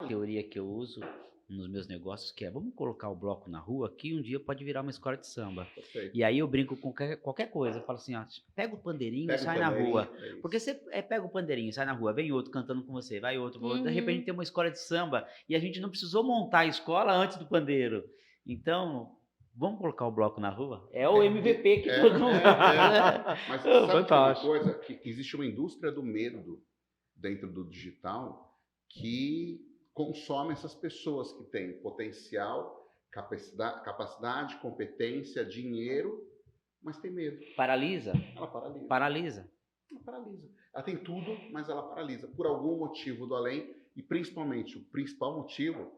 teoria que eu uso nos meus negócios, que é, vamos colocar o bloco na rua, que um dia pode virar uma escola de samba. Perfeito. E aí eu brinco com qualquer coisa, eu falo assim, ó, pega o pandeirinho e Pega o sai na pandeirinho, rua. é isso. Porque você pega o pandeirinho, sai na rua, vem outro cantando com você, vai outro, de Uhum. repente tem uma escola de samba, e a gente não precisou montar a escola antes do pandeiro. Então, vamos colocar o bloco na rua? É o MVP que todo mundo... Mas sabe que tem uma Fantástico. coisa? Que existe uma indústria do medo dentro do digital que consome essas pessoas que têm potencial, capacidade, competência, dinheiro, mas tem medo. Paralisa? Ela paralisa. Paralisa. Ela paralisa. Ela tem tudo, mas ela paralisa. Por algum motivo do além, e principalmente o principal motivo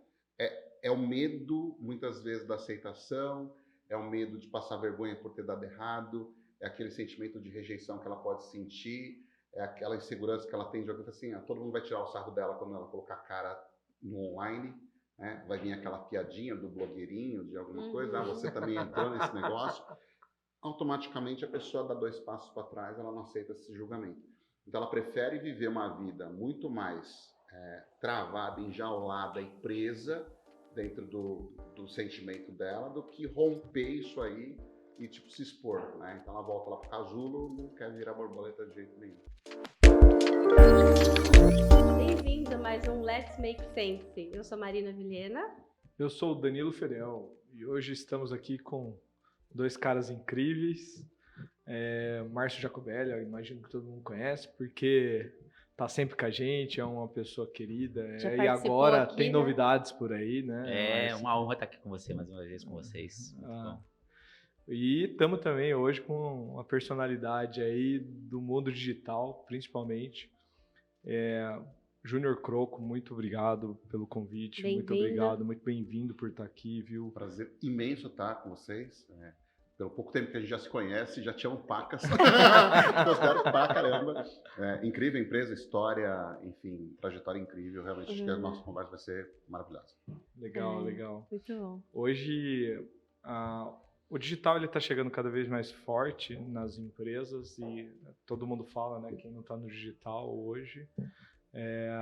é o medo, muitas vezes, da aceitação, é o medo de passar vergonha por ter dado errado, é aquele sentimento de rejeição que ela pode sentir, é aquela insegurança que ela tem de alguém assim, todo mundo vai tirar o sarro dela quando ela colocar a cara no online, né? Vai vir aquela piadinha do blogueirinho, de alguma coisa, você também entrou nesse negócio. Automaticamente a pessoa dá 2 passos para trás, ela não aceita esse julgamento. Então ela prefere viver uma vida muito mais travada, enjaulada e presa dentro do sentimento dela, do que romper isso aí e tipo se expor, né? Então ela volta lá pro casulo, não quer virar borboleta de jeito nenhum. Bem-vindo a mais um Let's Make Sense. Eu sou Marina Vilhena. Eu sou o Danilo Fedel e hoje estamos aqui com 2 caras incríveis. Márcio Jacobelli, eu imagino que todo mundo conhece, porque tá sempre com a gente, é uma pessoa querida. E agora aqui, tem né? novidades por aí, né? É uma honra estar aqui com você mais uma vez, com vocês. Muito bom. E estamos também hoje com uma personalidade aí do mundo digital, principalmente. Júnior Croco, muito obrigado pelo convite, muito obrigado, muito bem-vindo por estar aqui, viu? Prazer imenso estar com vocês. Pelo pouco tempo que a gente já se conhece, já tinham pacas. Considero pra caramba. Incrível empresa, história, enfim, trajetória incrível. Realmente acho que a nossa conversa vai ser maravilhosa. Legal, legal. Muito bom. Hoje, o digital ele está chegando cada vez mais forte nas empresas e todo mundo fala, né? Quem não está no digital hoje,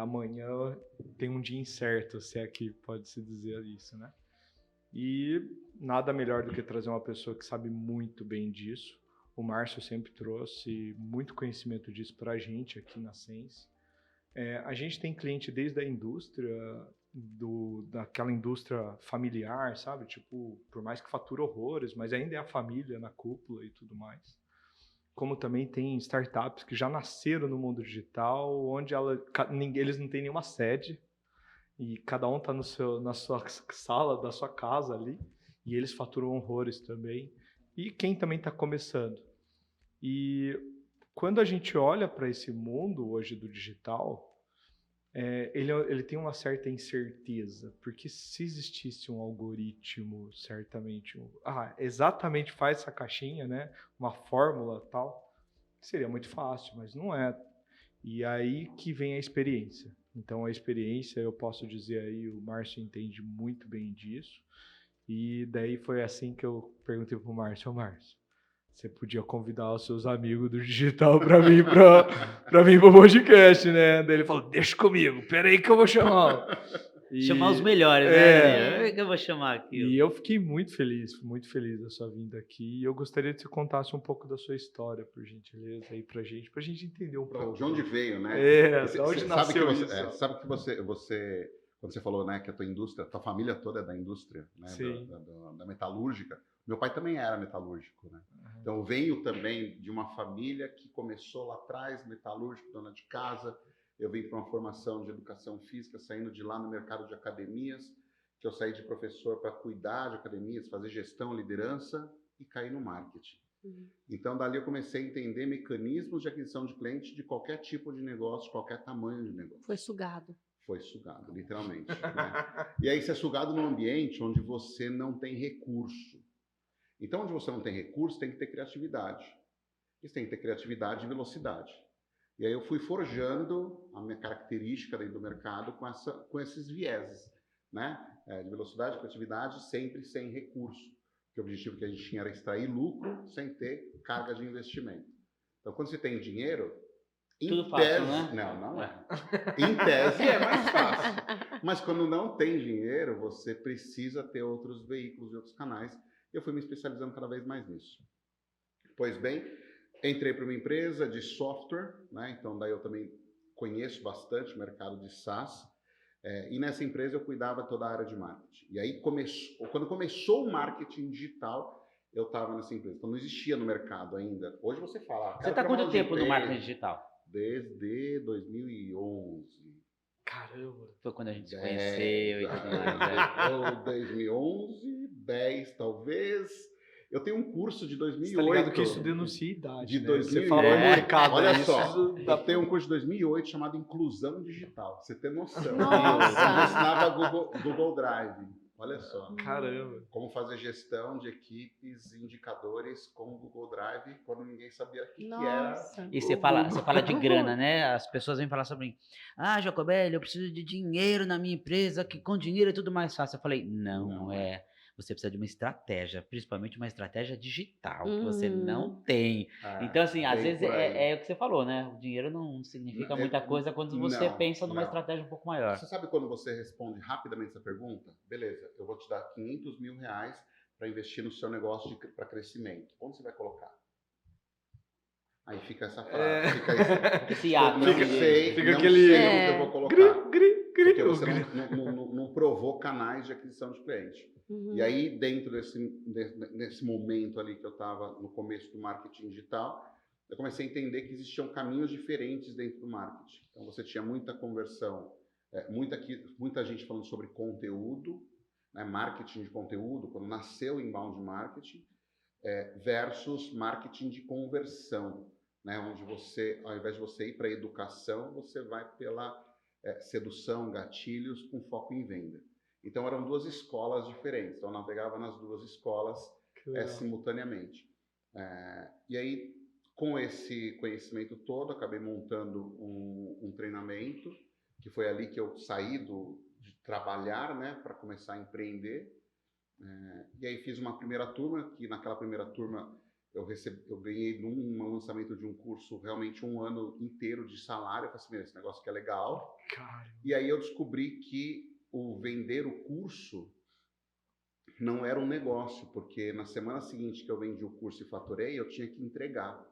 amanhã tem um dia incerto, se é que pode se dizer isso, né? E nada melhor do que trazer uma pessoa que sabe muito bem disso. O Márcio sempre trouxe muito conhecimento disso para a gente aqui na Sense. A gente tem cliente desde a indústria, daquela indústria familiar, sabe? Tipo, por mais que fatura horrores, mas ainda é a família na cúpula e tudo mais. Como também tem startups que já nasceram no mundo digital, onde eles não têm nenhuma sede, e cada um está na sua sala, da sua casa ali, e eles faturam horrores também. E quem também está começando. E quando a gente olha para esse mundo hoje do digital, ele tem uma certa incerteza, porque se existisse um algoritmo, certamente, exatamente faz essa caixinha, né, uma fórmula tal, seria muito fácil, mas não é. E aí que vem a experiência. Então, a experiência, eu posso dizer aí, o Márcio entende muito bem disso. E daí foi assim que eu perguntei pro Márcio, Márcio, você podia convidar os seus amigos do digital para vir para vir pro podcast, né? Daí ele falou, deixa comigo, peraí que eu vou chamar. Chamar os melhores, né? É que eu vou chamar aqui. E eu fiquei muito feliz da sua vinda aqui. E eu gostaria que você contasse um pouco da sua história, por gentileza, aí pra gente entender um pouco. De onde veio, né? De onde nasceu isso. Sabe que você, quando você falou, né, que a tua indústria, tua família toda é da indústria, né, da metalúrgica. Meu pai também era metalúrgico, né? Uhum. Então eu venho também de uma família que começou lá atrás, metalúrgico, dona de casa. Eu vim para uma formação de educação física, saindo de lá no mercado de academias, que eu saí de professor para cuidar de academias, fazer gestão, liderança e caí no marketing. Uhum. Então, dali eu comecei a entender mecanismos de aquisição de clientes de qualquer tipo de negócio, qualquer tamanho de negócio. Foi sugado. Foi sugado, literalmente. Né? E aí você é sugado num ambiente onde você não tem recurso. Então, onde você não tem recurso, tem que ter criatividade. Você tem que ter criatividade e velocidade. E aí eu fui forjando a minha característica dentro do mercado com esses vieses, né? De velocidade, criatividade, sempre sem recurso. Porque o objetivo que a gente tinha era extrair lucro sem ter carga de investimento. Então, quando você tem dinheiro, Tudo fácil, né? Não é. Em tese é mais fácil. Mas quando não tem dinheiro, você precisa ter outros veículos e outros canais. Eu fui me especializando cada vez mais nisso. Pois bem, entrei para uma empresa de software, né? Então daí eu também conheço bastante o mercado de SaaS. E nessa empresa eu cuidava toda a área de marketing. E aí quando começou o marketing digital, eu estava nessa empresa. Então não existia no mercado ainda. Hoje você fala... Você está quanto tempo no marketing digital? Desde 2011. Caramba. Foi quando a gente se 10, conheceu e tudo mais. Ou 2011, 10 talvez. Eu tenho um curso de Você tá 2008. ligado que isso denuncia idade, De né? 2008. Você falou no mercado. Olha isso só, dá eu tenho um curso de 2008 chamado Inclusão Digital. Pra você ter noção. Nossa! Eu ensinava Google Drive. Olha só. Caramba. Como fazer gestão de equipes e indicadores com o Google Drive quando ninguém sabia o que era. Nossa! E você fala de grana, né? As pessoas vêm falar sobre mim. Ah, Jacobelli, eu preciso de dinheiro na minha empresa, que com dinheiro é tudo mais fácil. Eu falei, não é. Você precisa de uma estratégia, principalmente uma estratégia digital, que você não tem. Então, assim, às vezes é o que você falou, né? O dinheiro não significa muita coisa quando você pensa numa estratégia um pouco maior. Você sabe quando você responde rapidamente essa pergunta? Beleza, eu vou te dar 500 mil reais para investir no seu negócio para crescimento. Onde você vai colocar? Aí fica essa frase, fica esse ato. Não sei fica onde aquele... eu vou colocar. Porque você não provou canais de aquisição de cliente. E aí, dentro desse momento ali que eu estava no começo do marketing digital, eu comecei a entender que existiam caminhos diferentes dentro do marketing. Então, você tinha muita conversão, muita gente falando sobre conteúdo, né, marketing de conteúdo, quando nasceu o inbound marketing, versus marketing de conversão, né, onde você, ao invés de você ir para a educação, você vai pela sedução, gatilhos, com foco em venda. Então, eram duas escolas diferentes. Então, eu navegava nas duas escolas simultaneamente. E aí, com esse conhecimento todo, acabei montando um treinamento, que foi ali que eu saí de trabalhar, né, para começar a empreender. E aí fiz uma primeira turma, que naquela primeira turma eu ganhei num lançamento de um curso realmente um ano inteiro de salário. Eu falei assim, esse negócio que é legal. Caramba. E aí eu descobri que o vender o curso não era um negócio, porque na semana seguinte que eu vendi o curso e faturei, eu tinha que entregar.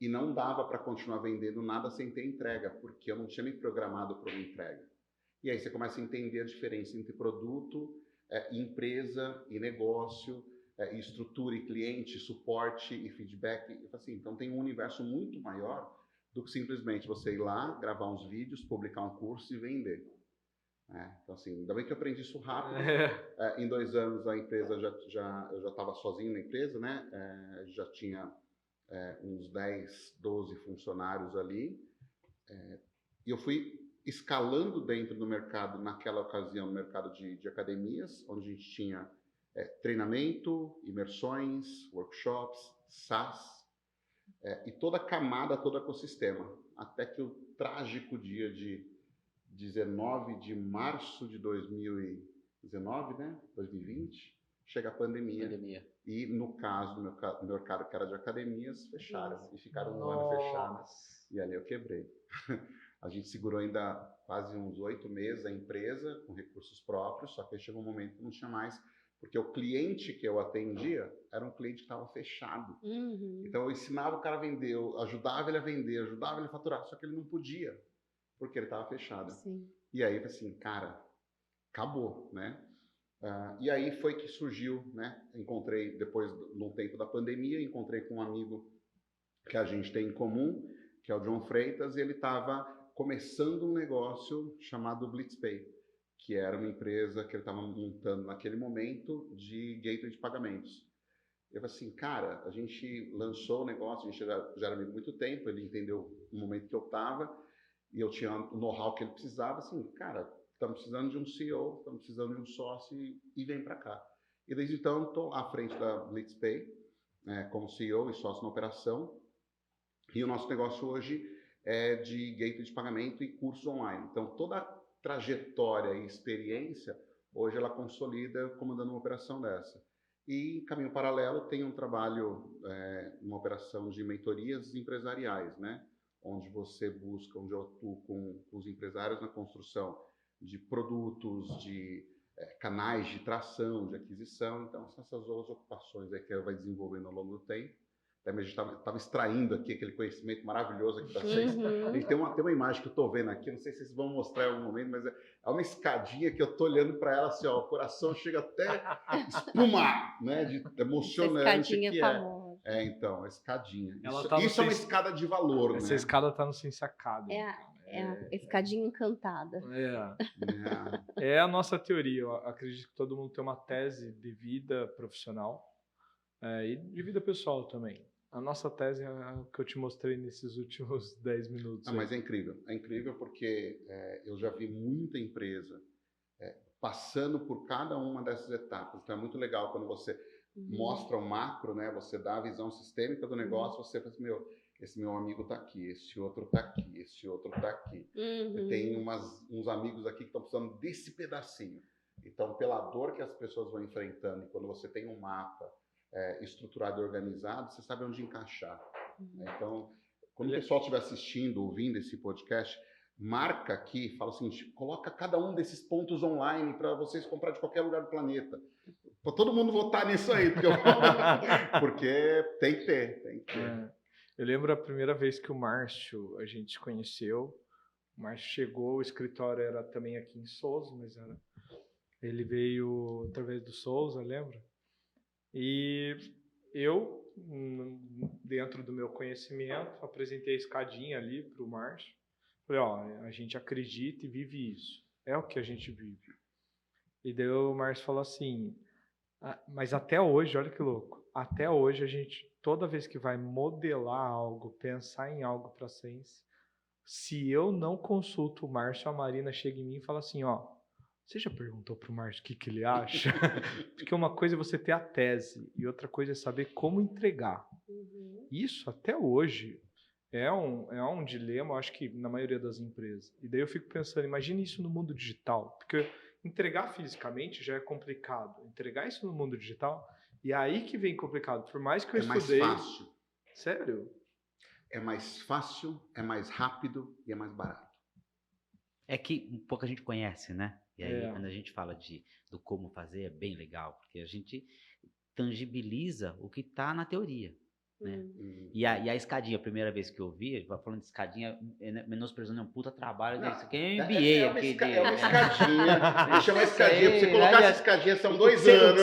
E não dava para continuar vendendo nada sem ter entrega, porque eu não tinha me programado para uma entrega. E aí você começa a entender a diferença entre produto, empresa e negócio, estrutura e cliente, suporte e feedback. Assim, então tem um universo muito maior do que simplesmente você ir lá, gravar uns vídeos, publicar um curso e vender. Então, assim, ainda bem que eu aprendi isso rápido. Em 2 anos a empresa eu já estava sozinho na empresa, né? Já tinha uns 10, 12 funcionários ali. E eu fui escalando dentro do mercado, naquela ocasião, no mercado de academias, onde a gente tinha treinamento, imersões, workshops, SaaS, e toda a camada, todo o ecossistema. Até que o trágico dia de 19 de março de 2019, né? 2020, chega a pandemia. E no caso do meu mercado, que era de academias, fecharam. E ficaram um ano fechados. E ali eu quebrei. A gente segurou ainda quase uns 8 meses a empresa, com recursos próprios, só que aí chegou um momento que não tinha mais, porque o cliente que eu atendia era um cliente que estava fechado. Então eu ensinava o cara a vender, eu ajudava ele a vender, ajudava ele a faturar, só que ele não podia, porque ele estava fechado. Sim. E aí, assim, cara, acabou, né? E aí foi que surgiu, né? Encontrei, depois, no tempo da pandemia, encontrei com um amigo que a gente tem em comum, que é o John Freitas, e ele estava começando um negócio chamado BlitzPay, que era uma empresa que ele estava montando naquele momento de gateway de pagamentos. Eu falei assim, cara, a gente lançou o negócio, a gente já era amigo há muito tempo, ele entendeu o momento que eu estava, e eu tinha o know-how que ele precisava, assim, cara, estamos precisando de um CEO, estamos precisando de um sócio e vem para cá. E desde então estou à frente da BlitzPay, como CEO e sócio na operação, e o nosso negócio hoje é de gateway de pagamento e curso online. Então toda a trajetória e experiência, hoje ela consolida comandando uma operação dessa. E em caminho paralelo tem um trabalho, uma operação de mentorias empresariais, né? onde você busca, onde eu atuo com os empresários na construção de produtos, de canais de tração, de aquisição. Então, são essas duas ocupações aí que ela vai desenvolvendo ao longo do tempo. Também a gente estava extraindo aqui aquele conhecimento maravilhoso aqui da vocês. A gente tem uma imagem que eu estou vendo aqui, não sei se vocês vão mostrar em algum momento, mas é uma escadinha que eu estou olhando para ela assim, ó, o coração chega até espumar, né, de emocionante. Essa escadinha que famosa. então, a escadinha. Ela Isso é uma escada de valor, Essa né? escada tá no Ciência Academy. É a escadinha encantada. É a nossa teoria. Eu acredito que todo mundo tem uma tese de vida profissional e de vida pessoal também. A nossa tese é o que eu te mostrei nesses últimos 10 minutos. Mas é incrível. É incrível porque eu já vi muita empresa passando por cada uma dessas etapas. Então é muito legal quando você mostra o macro, né? Você dá a visão sistêmica do negócio, você fala assim, esse meu amigo está aqui, esse outro está aqui, esse outro está aqui. Eu tenho uns amigos aqui que estão precisando desse pedacinho. Então, pela dor que as pessoas vão enfrentando, e quando você tem um mapa estruturado e organizado, você sabe onde encaixar. Então, quando o pessoal estiver assistindo, ouvindo esse podcast, marca aqui, fala assim, coloca cada um desses pontos online para vocês comprar de qualquer lugar do planeta. Para todo mundo votar nisso aí, porque tem que ter. Eu lembro a primeira vez que o Márcio, a gente conheceu. O Márcio chegou, o escritório era também aqui em Souza, mas ele veio através do Souza, lembra? E eu, dentro do meu conhecimento, apresentei a escadinha ali para o Márcio. Falei, a gente acredita e vive isso. É o que a gente vive. E daí o Márcio falou assim, mas até hoje, olha que louco, até hoje a gente, toda vez que vai modelar algo, pensar em algo para a ciência, se eu não consulto o Márcio, a Marina chega em mim e fala assim, você já perguntou para o Márcio o que ele acha? Porque uma coisa é você ter a tese e outra coisa é saber como entregar. Isso, até hoje, é um dilema, acho que na maioria das empresas. E daí eu fico pensando, imagine isso no mundo digital. Porque entregar fisicamente já é complicado. Entregar isso no mundo digital, e é aí que vem complicado. Por mais que eu estudei... É mais fácil. Sério? É mais fácil, é mais rápido e é mais barato. É que pouca gente conhece, né? E aí, quando a gente fala do como fazer, é bem legal, porque a gente tangibiliza o que está na teoria, né? E a escadinha, a primeira vez que eu vi, falando de escadinha, menosprezando, é um puta trabalho, isso aqui é MBA aqui. É uma escadinha, a gente chama escadinha, pra você colocar essa escadinha são 2 anos.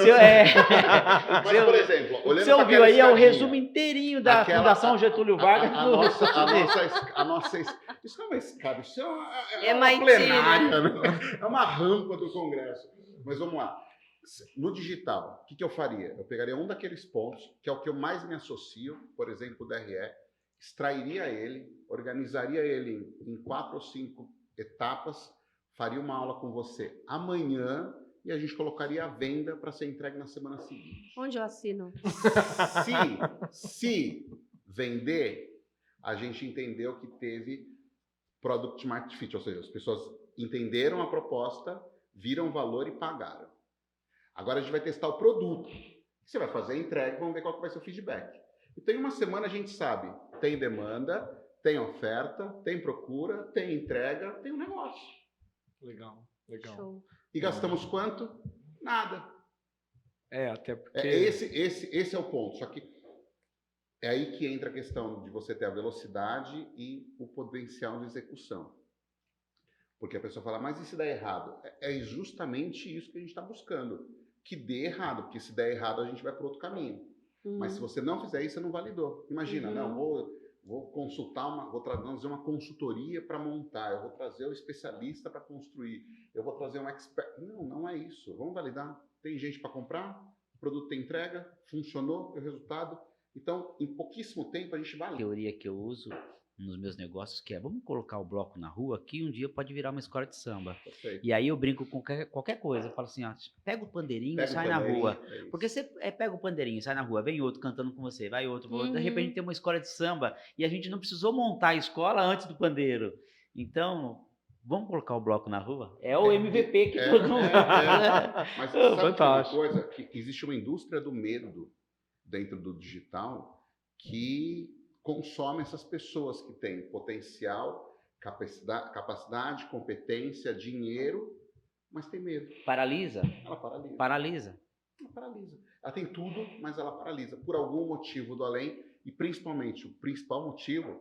Mas, por exemplo, olhando você ouviu aí, é o resumo inteirinho da Fundação Getúlio Vargas. A nossa isso não é uma escada, isso é uma plenária, né? É uma rampa do Congresso. Mas vamos lá. No digital, o que eu faria? Eu pegaria um daqueles pontos, que é o que eu mais me associo, por exemplo, o DRE, extrairia ele, organizaria ele em 4 ou 5 etapas, faria uma aula com você amanhã e a gente colocaria a venda para ser entregue na semana seguinte. Onde eu assino? Se vender, a gente entendeu que teve Product Market Fit, ou seja, as pessoas entenderam a proposta, viram o valor e pagaram. Agora a gente vai testar o produto. Você vai fazer a entrega, vamos ver qual que vai ser o feedback. Então, em uma semana a gente sabe, tem demanda, tem oferta, tem procura, tem entrega, tem um negócio. Legal. Show. E gastamos quanto? Nada. Até porque... Esse é o ponto. Só que é aí que entra a questão de você ter a velocidade e o potencial de execução. Porque a pessoa fala, mas e se der errado? É justamente isso que a gente está buscando. Que dê errado, porque se der errado a gente vai para outro caminho. Mas se você não fizer isso, você não validou. Imagina, não, vou consultar, vou trazer uma consultoria para montar, eu vou trazer o especialista para construir, eu vou trazer um expert. Não é isso. Vamos validar. Tem gente para comprar, o produto tem entrega, funcionou, tem resultado. Então, em pouquíssimo tempo a gente valida. A teoria que eu uso nos meus negócios, que é, vamos colocar o bloco na rua, que um dia pode virar uma escola de samba. Perfeito. E aí eu brinco com qualquer coisa, eu falo assim, pega o pandeirinho e sai na rua. Porque você pega o pandeirinho, sai na rua, vem outro cantando com você, vai outro, de repente tem uma escola de samba, e a gente não precisou montar a escola antes do pandeiro. Então, vamos colocar o bloco na rua? É o MVP que todo mundo... Mas sabe uma coisa? Que existe uma indústria do medo dentro do digital que consome essas pessoas que têm potencial, capacidade, competência, dinheiro, mas tem medo. Paralisa? Ela paralisa. Paralisa. Ela paralisa. Ela tem tudo, mas ela paralisa. Por algum motivo do além, e principalmente o principal motivo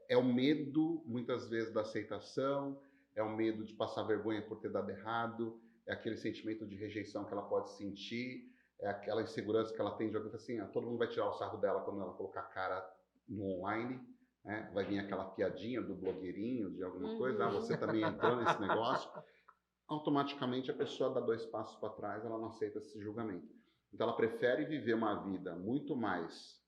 é o medo, muitas vezes, da aceitação, é o medo de passar vergonha por ter dado errado, é aquele sentimento de rejeição que ela pode sentir, é aquela insegurança que ela tem de alguém assim, todo mundo vai tirar o sarro dela quando ela colocar a cara no online, né? Vai vir aquela piadinha do blogueirinho, de alguma coisa, você também entrou nesse negócio. Automaticamente a pessoa dá 2 passos para trás, ela não aceita esse julgamento. Então ela prefere viver uma vida muito mais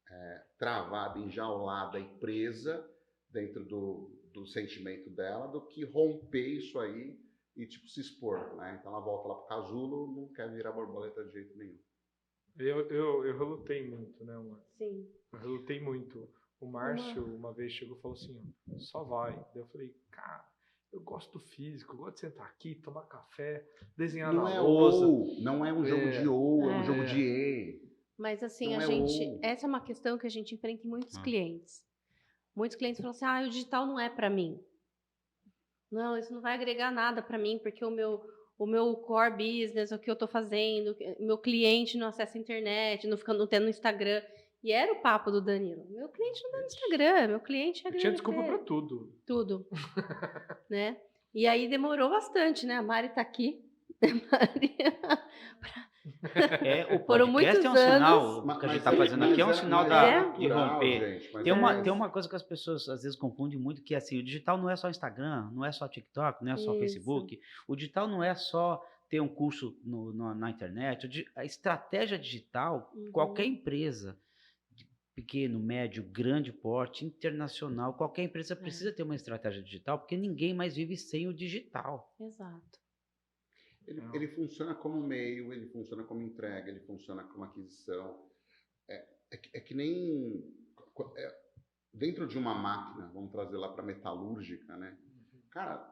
travada, enjaulada e presa dentro do sentimento dela, do que romper isso aí e tipo se expor, né? Então ela volta lá pro casulo, não quer virar borboleta de jeito nenhum. Eu relutei muito, né, Márcio? Sim. Eu relutei muito. O Márcio uma vez chegou e falou assim, ó, só vai. Daí eu falei, cara, eu gosto do físico, eu gosto de sentar aqui, tomar café, desenhar Não na é lousa. não é um jogo de ou, é um jogo de e. Mas assim, Não a é gente, ou. essa é uma questão que a gente enfrenta em muitos clientes. Muitos clientes falam assim, o digital não é para mim. Não, isso não vai agregar nada para mim, porque o meu core business, o que eu estou fazendo, meu cliente não acessa a internet, não tem no Instagram. E era o papo do Danilo. Meu cliente não tem no Instagram, meu cliente é Eu tinha desculpa para tudo. Tudo. Né? E aí demorou bastante, né? A Mari está aqui. O Foram podcast muitos é um sinal, anos. o que a gente está fazendo aqui é um sinal de romper. Gente, mas Tem uma coisa que as pessoas às vezes confundem muito, que é assim, o digital não é só Instagram, não é só TikTok, não é só Facebook. O digital não é só ter um curso na internet. A estratégia digital, qualquer empresa, pequeno, médio, grande porte, internacional, qualquer empresa precisa ter uma estratégia digital, porque ninguém mais vive sem o digital. Exato. Ele funciona como meio, ele funciona como entrega, ele funciona como aquisição. É que nem dentro de uma máquina, vamos trazer lá para metalúrgica, né? Cara,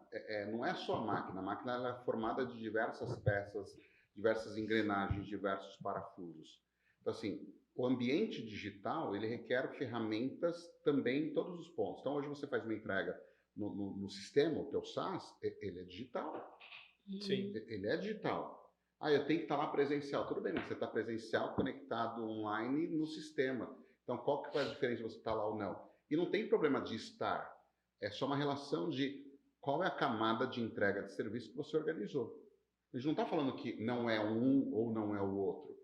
não é só a máquina ela é formada de diversas peças, diversas engrenagens, diversos parafusos. Então, assim, o ambiente digital, ele requer ferramentas também em todos os pontos. Então, hoje você faz uma entrega no sistema, o teu SaaS, ele é digital. Sim. Ele é digital. Eu tenho que estar lá presencial. Tudo bem, mas você está presencial, conectado online no sistema. Então, qual que faz a diferença você estar lá ou não? E não tem problema de estar. É só uma relação de qual é a camada de entrega de serviço que você organizou. A gente não está falando que não é um ou não é o outro.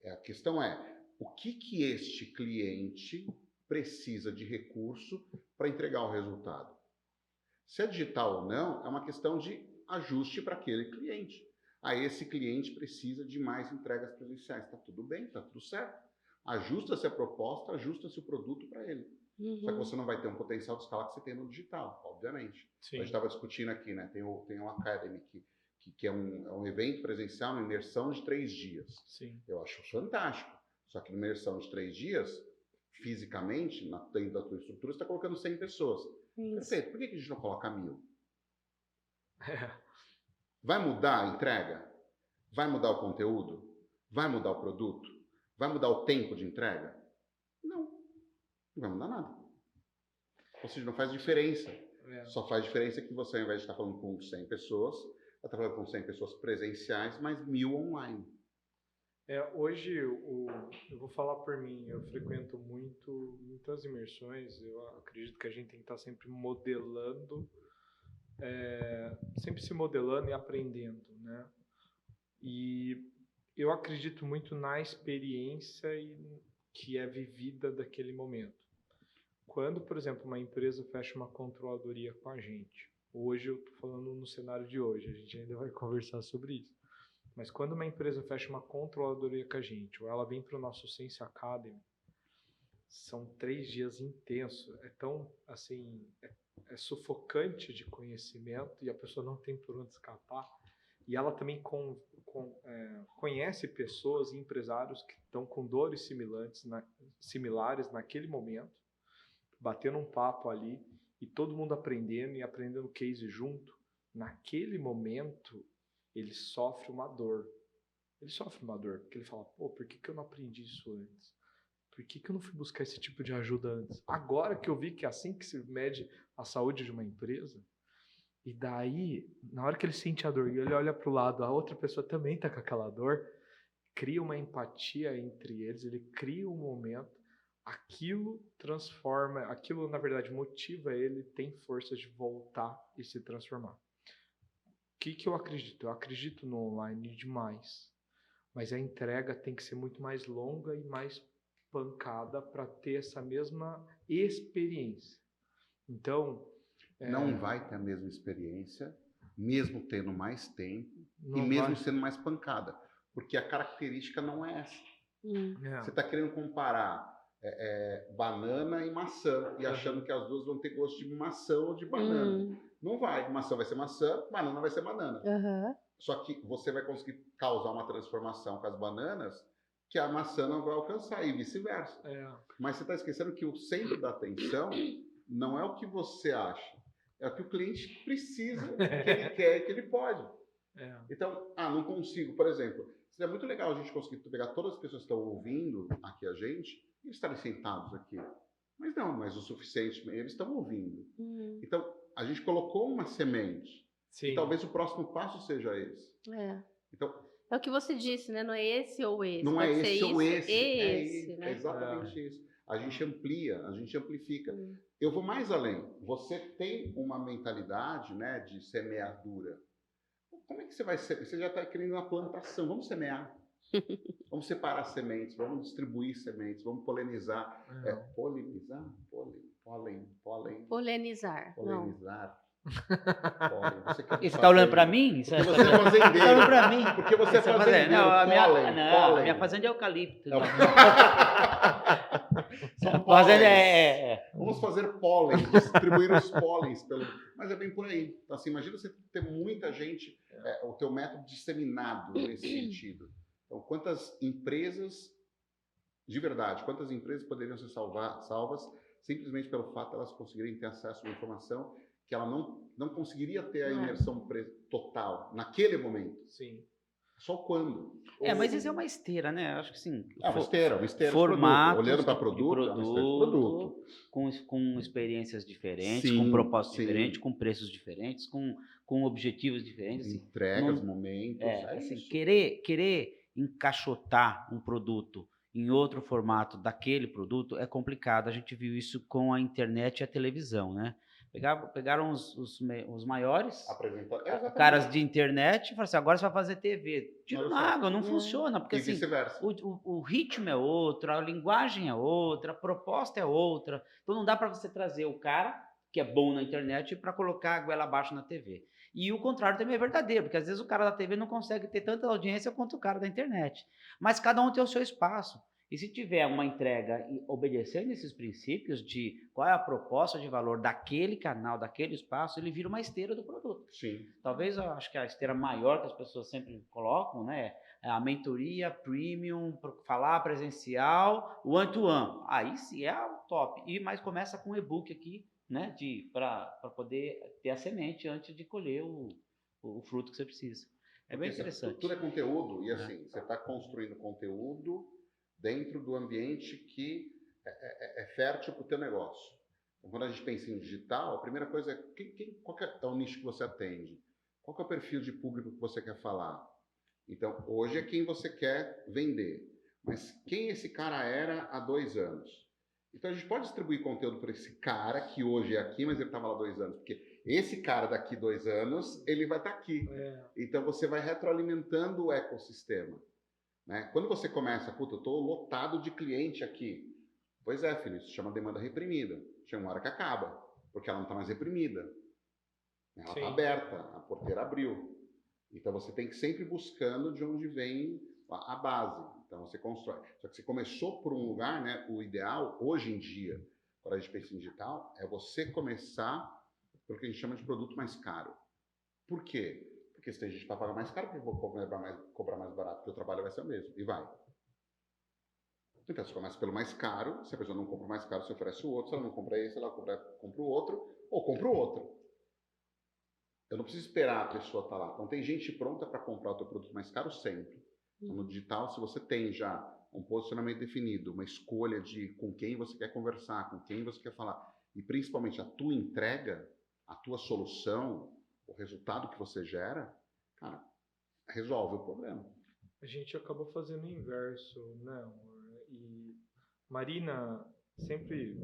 A questão é, o que este cliente precisa de recurso para entregar o resultado? Se é digital ou não, é uma questão de ajuste para aquele cliente. Esse cliente precisa de mais entregas presenciais. Está tudo bem, está tudo certo. Ajusta-se a proposta, ajusta-se o produto para ele. Só que você não vai ter um potencial de escala que você tem no digital, obviamente. Sim. A gente estava discutindo aqui, né? Tem o Academy, que é um evento presencial, uma imersão de 3 dias. Sim. Eu acho fantástico. Só que numa imersão de 3 dias, fisicamente, dentro da tua estrutura, você está colocando 100 pessoas. Isso. Perfeito. Por que a gente não coloca 1000? Vai mudar a entrega? Vai mudar o conteúdo? Vai mudar o produto? Vai mudar o tempo de entrega? Não. Não vai mudar nada. Ou seja, não faz diferença. Só faz diferença que você, ao invés de estar falando com 100 pessoas, vai estar falando com 100 pessoas presenciais, mais 1000 online. Hoje, eu vou falar por mim, eu frequento muitas imersões, eu acredito que a gente tem que estar sempre modelando, sempre se modelando e aprendendo, né? E eu acredito muito na experiência que é vivida daquele momento. Quando, por exemplo, uma empresa fecha uma controladoria com a gente, hoje eu estou falando no cenário de hoje, a gente ainda vai conversar sobre isso, mas quando uma empresa fecha uma controladoria com a gente, ou ela vem para o nosso Sense Academy, são 3 dias intensos, é tão, assim, é sufocante de conhecimento e a pessoa não tem por onde escapar. E ela também conhece pessoas e empresários que estão com dores similares naquele momento, batendo um papo ali e todo mundo aprendendo e aprendendo case junto. Naquele momento, ele sofre uma dor. Ele sofre uma dor, porque ele fala, por que eu não aprendi isso antes? Por que eu não fui buscar esse tipo de ajuda antes? Agora que eu vi que é assim que se mede a saúde de uma empresa, e daí, na hora que ele sente a dor e ele olha para o lado, a outra pessoa também está com aquela dor, cria uma empatia entre eles, ele cria um momento, aquilo transforma, aquilo na verdade motiva ele, tem força de voltar e se transformar. O que eu acredito? Eu acredito no online demais, mas a entrega tem que ser muito mais longa e mais pancada para ter essa mesma experiência. Então, Não vai ter a mesma experiência, mesmo tendo mais tempo e não mesmo vai. sendo mais pancada, porque a característica não é essa. É. Você está querendo comparar banana e maçã e achando que as duas vão ter gosto de maçã ou de banana. Não vai. Maçã vai ser maçã, banana vai ser banana. Só que você vai conseguir causar uma transformação com as bananas que a maçã não vai alcançar e vice-versa. Mas você está esquecendo que o centro da atenção não é o que você acha, é o que o cliente precisa, que ele quer e que ele pode. Então, não consigo, por exemplo, seria muito legal a gente conseguir pegar todas as pessoas que estão ouvindo aqui a gente e estarem sentados aqui. Mas não, mas o suficiente, eles estão ouvindo. Então, a gente colocou uma semente. Sim. E talvez o próximo passo seja esse. Então, é o que você disse, né? Não é esse ou esse. Não Pode é ser esse ou esse. Esse, né? É exatamente isso. A gente amplia, a gente amplifica. Eu vou mais além. Você tem uma mentalidade, né, de semeadura. Como é que você vai ser? Você já está querendo uma plantação. Vamos semear. Vamos separar sementes, vamos distribuir sementes, vamos polinizar. Polinizar? Polinizar. Polinizar. Você está olhando para mim? Porque você é fazendeiro. Você tá olhando para mim? Porque você é fazendeiro. Não, a pólen. minha fazenda é eucalipto. São Fazenda Vamos fazer pólen, distribuir os pólens. Mas é bem por aí. Então, assim, imagina você ter muita gente, o teu método disseminado nesse sentido. Então, quantas empresas, de verdade, quantas empresas poderiam ser salvas simplesmente pelo fato de elas conseguirem ter acesso a uma informação que ela não conseguiria ter a imersão total naquele momento. Sim. Só quando. Mas isso é uma esteira, né? Acho que sim. Uma esteira formatos olhando para produto, com experiências diferentes, sim, com propósitos sim. diferentes, com preços diferentes, com objetivos diferentes. Entregas, momentos. Assim, querer encaixotar um produto em outro formato daquele produto é complicado. A gente viu isso com a internet e a televisão, né? Pegaram os maiores caras de internet e falaram assim, agora você vai fazer TV. Tiro na água, não funciona. Porque assim, o ritmo é outro, a linguagem é outra, a proposta é outra. Então não dá para você trazer o cara que é bom na internet para colocar a goela abaixo na TV. E o contrário também é verdadeiro, porque às vezes o cara da TV não consegue ter tanta audiência quanto o cara da internet. Mas cada um tem o seu espaço. E se tiver uma entrega obedecendo esses princípios de qual é a proposta de valor daquele canal, daquele espaço, ele vira uma esteira do produto. Sim. Talvez eu acho que a esteira maior que as pessoas sempre colocam, né, é a mentoria premium, falar presencial, one-to-one. Aí sim é o top. Mas começa com um e-book aqui, né, para poder ter a semente antes de colher o fruto que você precisa. É bem interessante. Tudo é conteúdo e assim, você está construindo conteúdo dentro do ambiente que é fértil para o teu negócio. Então, quando a gente pensa em digital, a primeira coisa é qual é o nicho que você atende? Qual é o perfil de público que você quer falar? Então, hoje é quem você quer vender. Mas quem esse cara era há 2 anos? Então, a gente pode distribuir conteúdo para esse cara que hoje é aqui, mas ele estava lá 2 anos. Porque esse cara daqui 2 anos, ele vai estar aqui. Então, você vai retroalimentando o ecossistema. Né? Quando você começa, eu estou lotado de cliente aqui. Pois é, filho, isso chama demanda reprimida. Chega uma hora que acaba, porque ela não está mais reprimida. Ela está aberta, a porteira abriu. Então você tem que sempre buscando de onde vem a base. Então você constrói. Só que você começou por um lugar, né? O ideal, hoje em dia, quando a gente pensa em digital, é você começar pelo que a gente chama de produto mais caro. Por quê? Porque se a gente vai pagar mais caro, porque eu vou cobrar mais barato, porque o trabalho vai ser o mesmo. E vai. Então, você começa pelo mais caro. Se a pessoa não compra o mais caro, você oferece o outro. Se ela não compra esse, ela compra o outro. Ou compra o outro. Eu não preciso esperar a pessoa estar lá. Então, tem gente pronta para comprar o teu produto mais caro sempre. Então, no digital, se você tem já um posicionamento definido, uma escolha de com quem você quer conversar, com quem você quer falar, e principalmente a tua entrega, a tua solução, o resultado que você gera, cara, resolve o problema. A gente acabou fazendo o inverso, né, amor? E Marina sempre,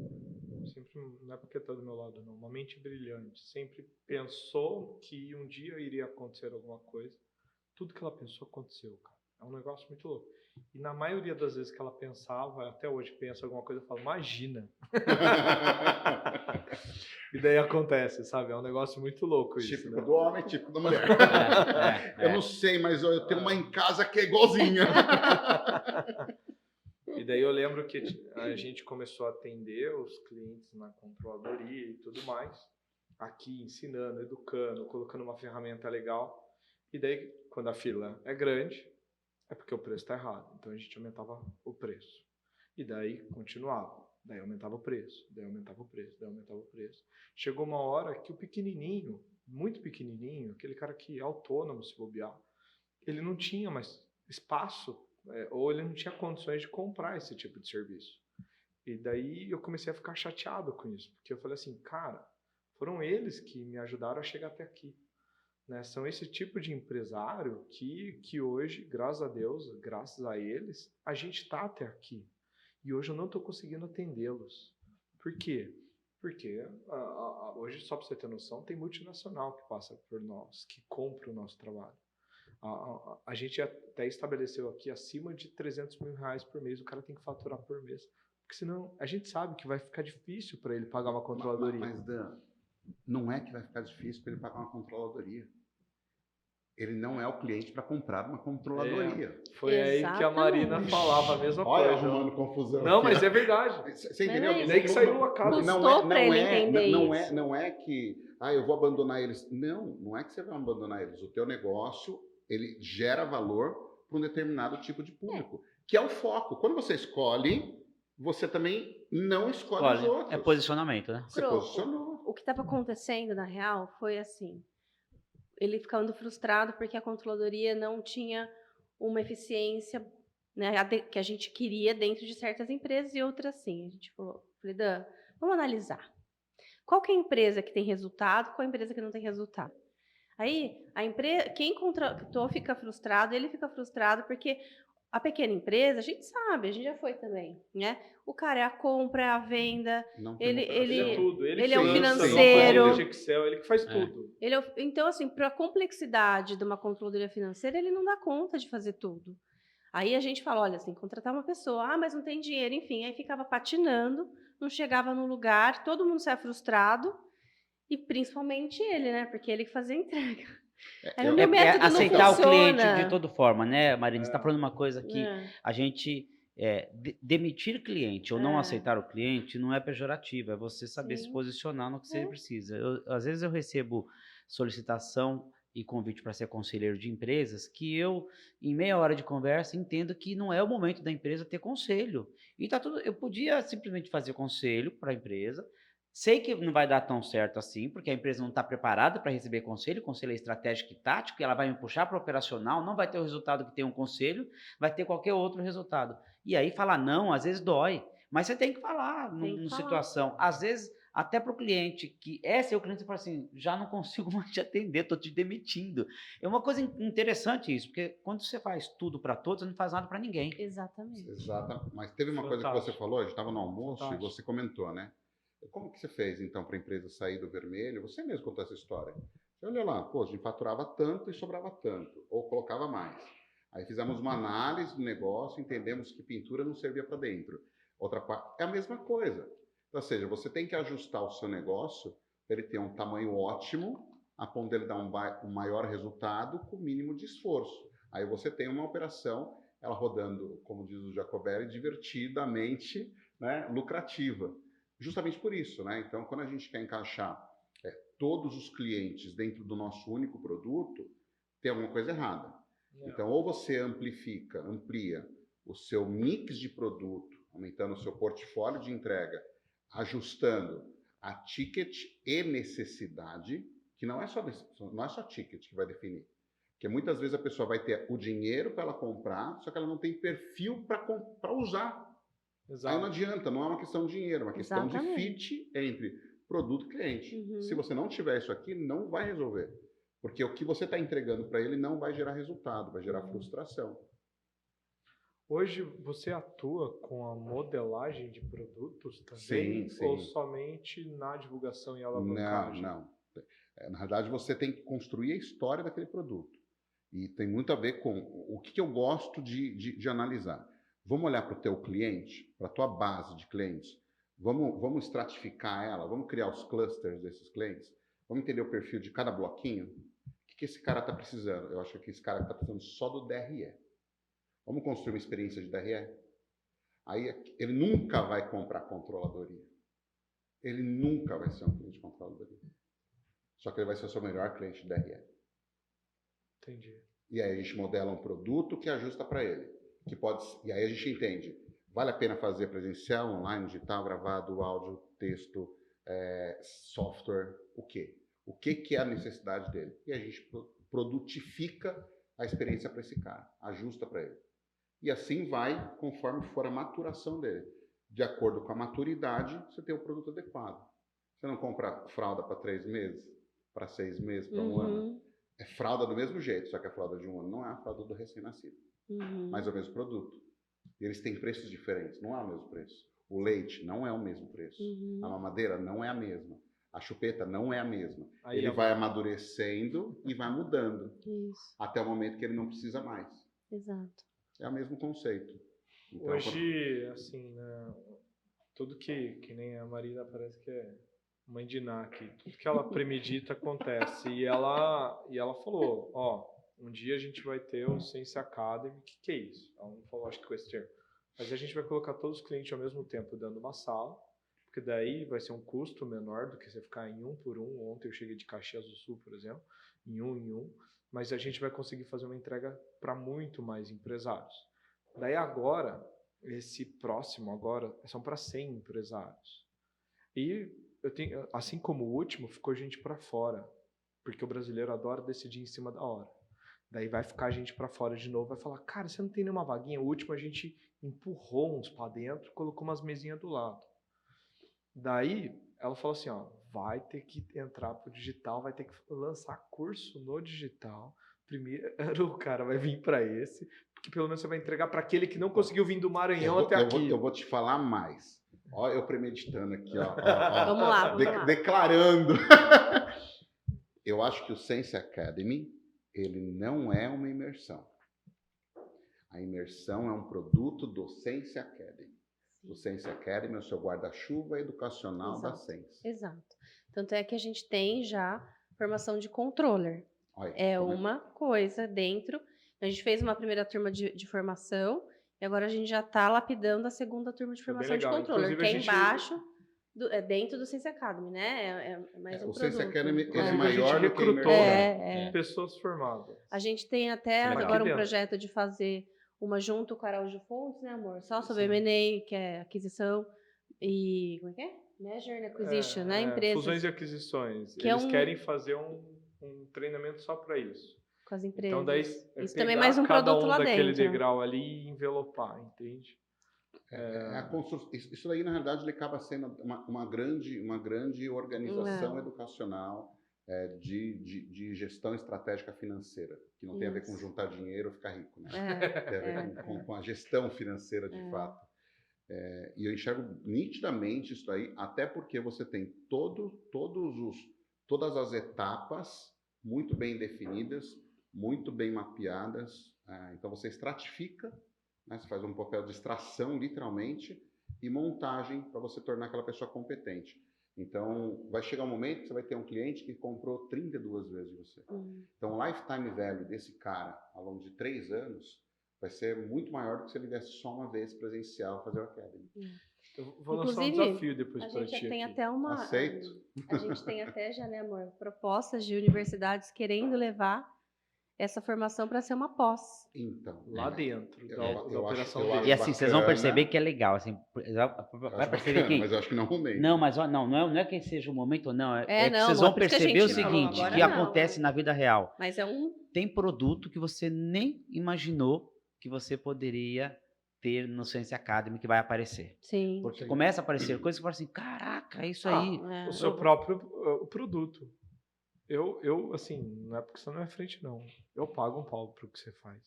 não é porque está do meu lado não, uma mente brilhante, sempre pensou que um dia iria acontecer alguma coisa. Tudo que ela pensou aconteceu, cara. É um negócio muito louco. E na maioria das vezes que ela pensava, até hoje pensa alguma coisa, eu falo, imagina. E daí acontece, sabe? É um negócio muito louco isso. Típico Né? do homem, típico da mulher. Eu não sei, mas eu tenho uma em casa que é igualzinha. E daí eu lembro que a gente começou a atender os clientes na controladoria e tudo mais, aqui ensinando, educando, colocando uma ferramenta legal. E daí, quando a fila é grande, é porque o preço está errado. Então a gente aumentava o preço. E daí continuava. Daí aumentava o preço, daí aumentava o preço, daí aumentava o preço. Chegou uma hora que o pequenininho, muito pequenininho, aquele cara que é autônomo se bobear, ele não tinha mais espaço, ou ele não tinha condições de comprar esse tipo de serviço. E daí eu comecei a ficar chateado com isso, porque eu falei assim, cara, foram eles que me ajudaram a chegar até aqui. Né? São esse tipo de empresário que hoje, graças a Deus, graças a eles, a gente está até aqui. E hoje eu não estou conseguindo atendê-los. Por quê? Porque hoje, só para você ter noção, tem multinacional que passa por nós, que compra o nosso trabalho. A gente até estabeleceu aqui acima de 300 mil reais por mês, o cara tem que faturar por mês. Porque senão a gente sabe que vai ficar difícil para ele pagar uma controladoria. Mas Dan, não é que vai ficar difícil para ele pagar uma controladoria. Ele não é o cliente para comprar uma controladoria. Foi aí que a Marina falava a mesma Olha, coisa. arrumando confusão. Não, aqui, mas é verdade. Você entendeu? Mas Nem que saiu a cara. Não é que eu vou abandonar eles. Não é que você vai abandonar eles. O teu negócio, ele gera valor para um determinado tipo de público, que é o foco. Quando você escolhe, você também não escolhe os outros. É posicionamento, né? Você posicionou. O que estava acontecendo, na real, foi assim. Ele ficando frustrado porque a controladoria não tinha uma eficiência, né, que a gente queria dentro de certas empresas e outras sim. A gente falei, Dan, vamos analisar. Qual que é a empresa que tem resultado, qual é a empresa que não tem resultado? Aí, quem contratou fica frustrado, ele fica frustrado porque a pequena empresa, a gente sabe, a gente já foi também, né? O cara é a compra, é a venda, ele é tudo. Ele é o financeiro, ele que faz tudo. Então, assim, para a complexidade de uma controladoria financeira, ele não dá conta de fazer tudo. Aí a gente fala, olha, você tem que contratar uma pessoa, mas não tem dinheiro, enfim, aí ficava patinando, não chegava no lugar, todo mundo saia frustrado, e principalmente ele, né? Porque ele que fazia a entrega. Aí o meu método não aceitar funciona. o cliente de toda forma, né, Marina? Você está falando uma coisa que a gente... demitir cliente ou não aceitar o cliente não é pejorativo, é você saber se posicionar no que você precisa. Às vezes eu recebo solicitação e convite para ser conselheiro de empresas que eu, em meia hora de conversa, entendo que não é o momento da empresa ter conselho. E tá tudo, eu podia simplesmente fazer conselho para a empresa. Sei que não vai dar tão certo assim, porque a empresa não está preparada para receber conselho. O conselho é estratégico e tático, e ela vai me puxar para o operacional, não vai ter o resultado que tem um conselho, vai ter qualquer outro resultado. E aí falar não, às vezes dói, mas você tem que falar numa situação. Às vezes, até para o cliente, que é seu cliente, você fala assim, já não consigo mais te atender, estou te demitindo. É uma coisa interessante isso, porque quando você faz tudo para todos, você não faz nada para ninguém. Exatamente. Mas teve uma coisa que você falou, a gente estava no almoço e você comentou, né? Como que você fez, então, para a empresa sair do vermelho? Você mesmo contou essa história. Você olhou lá, a gente faturava tanto e sobrava tanto, ou colocava mais. Aí fizemos uma análise do negócio, entendemos que pintura não servia para dentro. Outra parte, é a mesma coisa. Então, ou seja, você tem que ajustar o seu negócio para ele ter um tamanho ótimo, a ponto dele dar um maior resultado com o mínimo de esforço. Aí você tem uma operação, ela rodando, como diz o Jacobelli, divertidamente, né, lucrativa. Justamente por isso, né? Então, quando a gente quer encaixar todos os clientes dentro do nosso único produto, tem alguma coisa errada. Então, ou você amplia o seu mix de produto, aumentando o seu portfólio de entrega, ajustando a ticket e necessidade, que não é só ticket que vai definir. Porque muitas vezes a pessoa vai ter o dinheiro para ela comprar, só que ela não tem perfil para usar. Aí não adianta, não é uma questão de dinheiro, é uma questão de fit entre produto e cliente. Se você não tiver isso aqui, não vai resolver. Porque o que você está entregando para ele não vai gerar resultado, vai gerar frustração. Hoje você atua com a modelagem de produtos também? Sim. Ou somente na divulgação e alavancagem? Não. Na verdade, você tem que construir a história daquele produto. E tem muito a ver com o que eu gosto de analisar. Vamos olhar para o teu cliente, para a tua base de clientes. Vamos estratificar ela, vamos criar os clusters desses clientes. Vamos entender o perfil de cada bloquinho. O que esse cara está precisando? Eu acho que esse cara está precisando só do DRE. Vamos construir uma experiência de DRE? Aí ele nunca vai comprar controladoria. Ele nunca vai ser um cliente de controladoria. Só que ele vai ser o seu melhor cliente de DRE. Entendi. E aí a gente modela um produto que ajusta para ele. E aí a gente entende, vale a pena fazer presencial, online, digital, gravado, áudio, texto, software, o quê? O que é a necessidade dele? E a gente produtifica a experiência para esse cara, ajusta para ele. E assim vai conforme for a maturação dele. De acordo com a maturidade, você tem o produto adequado. Você não compra fralda para 3 meses, para 6 meses, para 1 ano. É fralda do mesmo jeito, só que a fralda de 1 ano não é a fralda do recém-nascido. Mas é o mesmo produto. E eles têm preços diferentes, não é o mesmo preço. O leite não é o mesmo preço. A mamadeira não é a mesma. A chupeta não é a mesma. Aí ele vai amadurecendo e vai mudando. Isso. Até o momento que ele não precisa mais. Exato. É o mesmo conceito. Então, hoje, assim, né, tudo que nem a Marina parece que é mãe de Ná aqui, tudo que ela premedita acontece. E ela falou, um dia a gente vai ter o Sense Academy, que é isso? Ela não falou, acho que com esse termo. Mas a gente vai colocar todos os clientes ao mesmo tempo dentro de uma sala, porque daí vai ser um custo menor do que você ficar em 1 por 1. Ontem eu cheguei de Caxias do Sul, por exemplo, em um, mas a gente vai conseguir fazer uma entrega para muito mais empresários. Daí agora, esse próximo agora, são para 100 empresários. E eu tenho, assim como o último, ficou gente para fora, porque o brasileiro adora decidir em cima da hora. Daí vai ficar gente para fora de novo, vai falar, cara, você não tem nenhuma vaguinha? O último a gente empurrou uns para dentro, colocou umas mesinhas do lado. Daí ela falou assim, vai ter que entrar pro digital, vai ter que lançar curso no digital. Primeiro o cara vai vir para esse, porque pelo menos você vai entregar para aquele que não conseguiu vir do Maranhão até aqui. Eu vou te falar mais. Ó, eu premeditando aqui, Vamos lá. Declarando. Eu acho que o Sense Academy, ele não é uma imersão. A imersão é um produto do Sense Academy. O Sense Academy é o seu guarda-chuva educacional da Sense. Exato. Tanto é que a gente tem já formação de controller. Olha, uma coisa dentro. A gente fez uma primeira turma de formação e agora a gente já está lapidando a segunda turma de formação de controller, inclusive, que é embaixo, dentro do Sense Academy, né? É mais um o produto. Sense Academy ele é a maior gente do que a recrutou imersão. pessoas formadas. A gente tem até Legal. agora um projeto de fazer uma junto com a Araújo Fontes, né, amor? Só sobre M&A, que é aquisição e... Como é que é? Measure and Acquisition, né? Empresas. Fusões e aquisições. Que eles querem fazer um treinamento só para isso. Com as empresas. Então daí isso também é mais um produto lá dentro. daquele degrau ali e envelopar, entende? Isso daí, na realidade, ele acaba sendo uma grande organização educacional de gestão estratégica financeira, que não tem a ver com juntar dinheiro ou ficar rico, né? Tem a ver com a gestão financeira de fato. E eu enxergo nitidamente isso aí, até porque você tem todas as etapas muito bem definidas, muito bem mapeadas. Então você estratifica, né? Você faz um papel de extração, literalmente, e montagem para você tornar aquela pessoa competente. Então, vai chegar um momento que você vai ter um cliente que comprou 32 vezes de você. Então, o lifetime value desse cara, ao longo de 3 anos, vai ser muito maior do que se ele viesse só uma vez presencial fazer o Academy. Eu vou lançar um desafio depois para ti. A gente tem aqui. até uma... Aceito. A gente tem até já, né, amor, propostas de universidades querendo levar essa formação para ser uma pós. Então, Lá dentro Eu- da, eu da acho- operação eu dele. acho E assim, vocês vão bacana. perceber que é legal, assim, eu vai acho perceber bacana, que... mas eu acho que não é o momento. Não, mas ó, não é que seja o momento, não. É que Não, vocês não é vão por isso que a perceber o gente falou seguinte, agora, que não. acontece na vida real. Mas é um. Tem produto que você nem imaginou que você poderia ter no Sense Academy que vai aparecer. Sim. Porque Sim. começa a aparecer coisas que você fala assim, caraca, é isso aí. É. O seu próprio o produto. Eu, assim, não é porque você não é frente, não. Eu pago um pau pro que você faz.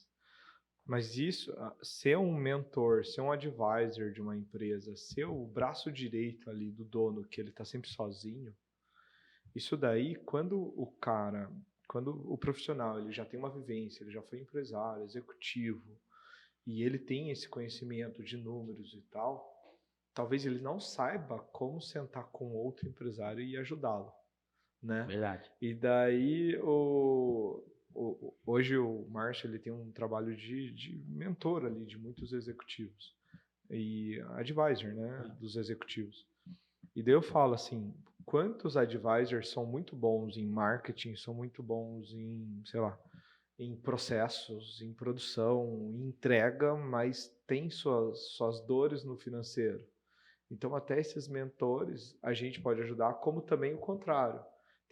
Mas isso, ser um mentor, ser um advisor de uma empresa, ser o braço direito ali do dono, que ele tá sempre sozinho, isso daí, quando o profissional, ele já tem uma vivência, ele já foi empresário, executivo, e ele tem esse conhecimento de números e tal, talvez ele não saiba como sentar com outro empresário e ajudá-lo, né? Verdade. E daí, hoje o Márcio, ele tem um trabalho de mentor ali, de muitos executivos. E advisor, né, dos executivos. E daí eu falo assim, quantos advisors são muito bons em marketing, são muito bons em, sei lá, em processos, em produção, em entrega, mas tem suas dores no financeiro. Então, até esses mentores, a gente pode ajudar, como também o contrário.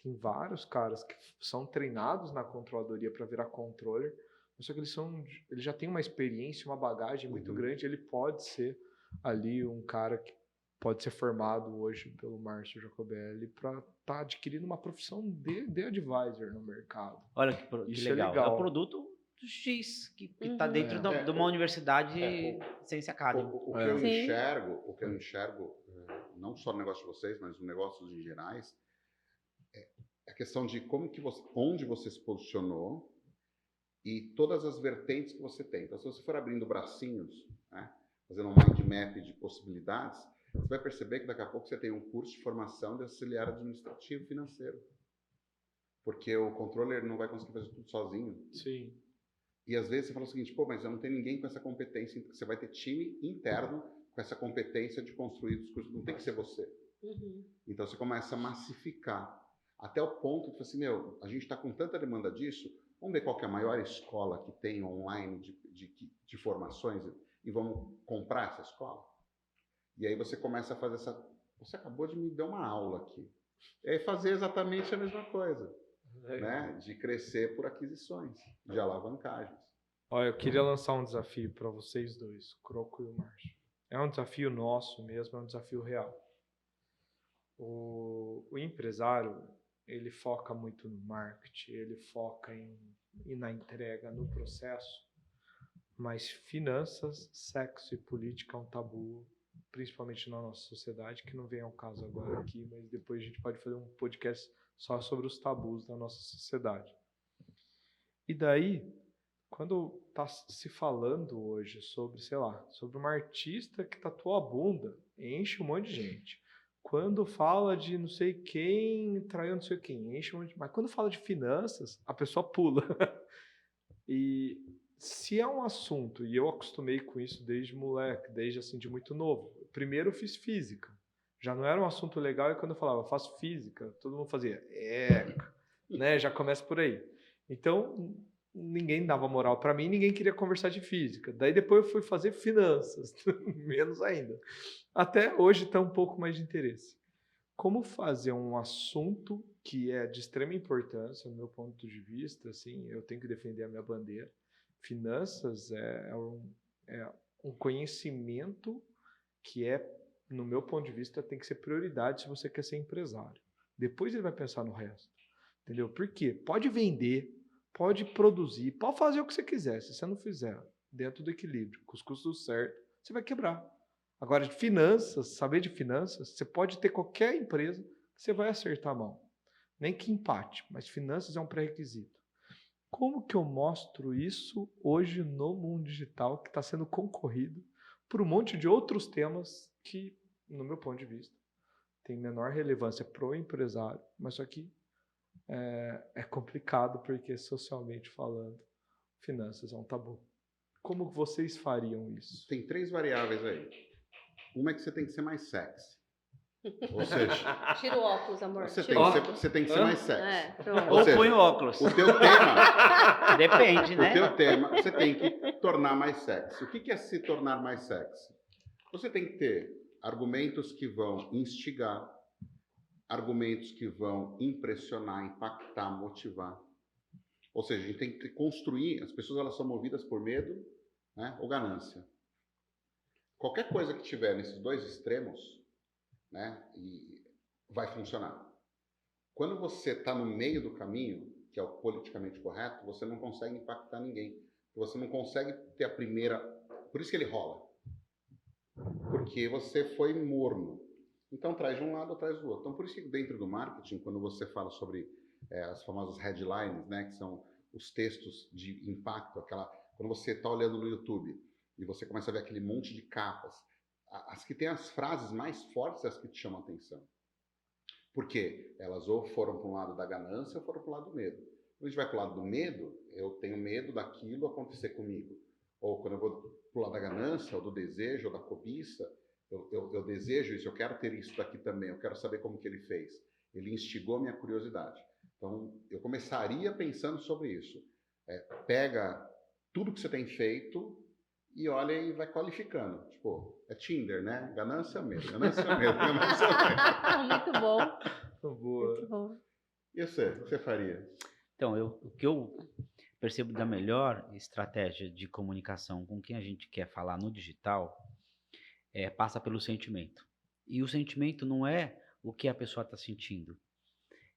Tem vários caras que são treinados na controladoria para virar controller, só que eles já têm uma experiência, uma bagagem muito grande. Ele pode ser ali um cara que pode ser formado hoje pelo Márcio Jacobelli para estar adquirindo uma profissão de advisor no mercado. Olha que Isso legal. é legal. o produto X que está Uhum. dentro de uma universidade Sense Academy. O que eu enxergo, não só no negócio de vocês, mas no negócios em gerais, é a questão de onde você se posicionou e todas as vertentes que você tem. Então, se você for abrindo bracinhos, né, fazendo um mind map de possibilidades, você vai perceber que daqui a pouco você tem um curso de formação de auxiliar administrativo financeiro. Porque o controller não vai conseguir fazer tudo sozinho. Sim. E às vezes você fala o seguinte, pô, mas eu não tenho ninguém com essa competência. Você vai ter time interno com essa competência de construir os cursos, não tem que ser você. Uhum. Então você começa a massificar. Até o ponto que assim, a gente está com tanta demanda disso, vamos ver qual que é a maior escola que tem online de formações e vamos comprar essa escola? E aí você começa a fazer Você acabou de me dar uma aula aqui. E aí fazer exatamente a mesma coisa. Né? De crescer por aquisições, de alavancagens. Olha, eu queria lançar um desafio para vocês dois, o Croco e o Márcio. É um desafio nosso mesmo, é um desafio real. O empresário, ele foca muito no marketing, ele foca na entrega, no processo, mas finanças, sexo e política é um tabu, principalmente na nossa sociedade, que não vem ao caso agora aqui, mas depois a gente pode fazer um podcast só sobre os tabus da nossa sociedade. E daí, quando está se falando hoje sobre, sei lá, sobre uma artista que tatua a bunda, enche um monte de gente. Quando fala de não sei quem, traiu não sei quem, enche um monte de... Mas quando fala de finanças, a pessoa pula. E se é um assunto, e eu acostumei com isso desde moleque, desde assim, de muito novo. Primeiro eu fiz física. Já não era um assunto legal, e quando eu falava, faço física, todo mundo fazia, né? Já começa por aí. Então, ninguém dava moral para mim, ninguém queria conversar de física. Daí depois eu fui fazer finanças, menos ainda. Até hoje está um pouco mais de interesse. Como fazer um assunto que é de extrema importância, no meu ponto de vista, assim, eu tenho que defender a minha bandeira. Finanças é um conhecimento que no meu ponto de vista, tem que ser prioridade se você quer ser empresário. Depois ele vai pensar no resto. Entendeu? Por quê? Pode vender, pode produzir, pode fazer o que você quiser. Se você não fizer dentro do equilíbrio, com os custos certos, você vai quebrar. Agora, de finanças, saber de finanças, você pode ter qualquer empresa que você vai acertar a mão. Nem que empate, mas finanças é um pré-requisito. Como que eu mostro isso hoje no mundo digital que está sendo concorrido por um monte de outros temas que, no meu ponto de vista, tem menor relevância para o empresário, mas só que é complicado porque, socialmente falando, finanças é um tabu. Como vocês fariam isso? Tem 3 variáveis aí. Uma é que você tem que ser mais sexy. Ou seja, Tira o óculos, amor. você Tira tem, o que óculos. ser, você tem que ser mais sexy. É, pronto. Ou Ou seja, põe o óculos. O teu tema, Depende, o né? teu tema, você tem que tornar mais sexy. O que é se tornar mais sexy? Você tem que ter argumentos que vão instigar, argumentos que vão impressionar, impactar, motivar. Ou seja, a gente tem que construir, as pessoas elas são movidas por medo, né, ou ganância. Qualquer coisa que tiver nesses dois extremos, né, e vai funcionar. Quando você está no meio do caminho, que é o politicamente correto, você não consegue impactar ninguém. Você não consegue ter a primeira... Por isso que ele rola. Porque você foi morno. Então traz de um lado ou traz do outro. Então por isso que dentro do marketing, quando você fala sobre as famosas headlines, né, que são os textos de impacto, quando você está olhando no YouTube e você começa a ver aquele monte de capas, as que têm as frases mais fortes, as que te chamam a atenção. Porque elas ou foram para um lado da ganância ou foram para o lado do medo. Quando a gente vai para o lado do medo, eu tenho medo daquilo acontecer comigo. Ou quando eu vou para o lado da ganância, ou do desejo, ou da cobiça, eu desejo isso, eu quero ter isso daqui também, eu quero saber como que ele fez. Ele instigou minha curiosidade. Então, eu começaria pensando sobre isso. Pega tudo que você tem feito e olha e vai qualificando. Tipo, é Tinder, né? Ganância mesmo, ganância mesmo, ganância mesmo. Muito bom. Boa. Muito bom. E você? O que você faria? Então, o que eu percebo da melhor estratégia de comunicação com quem a gente quer falar no digital passa pelo sentimento. E o sentimento não é o que a pessoa está sentindo.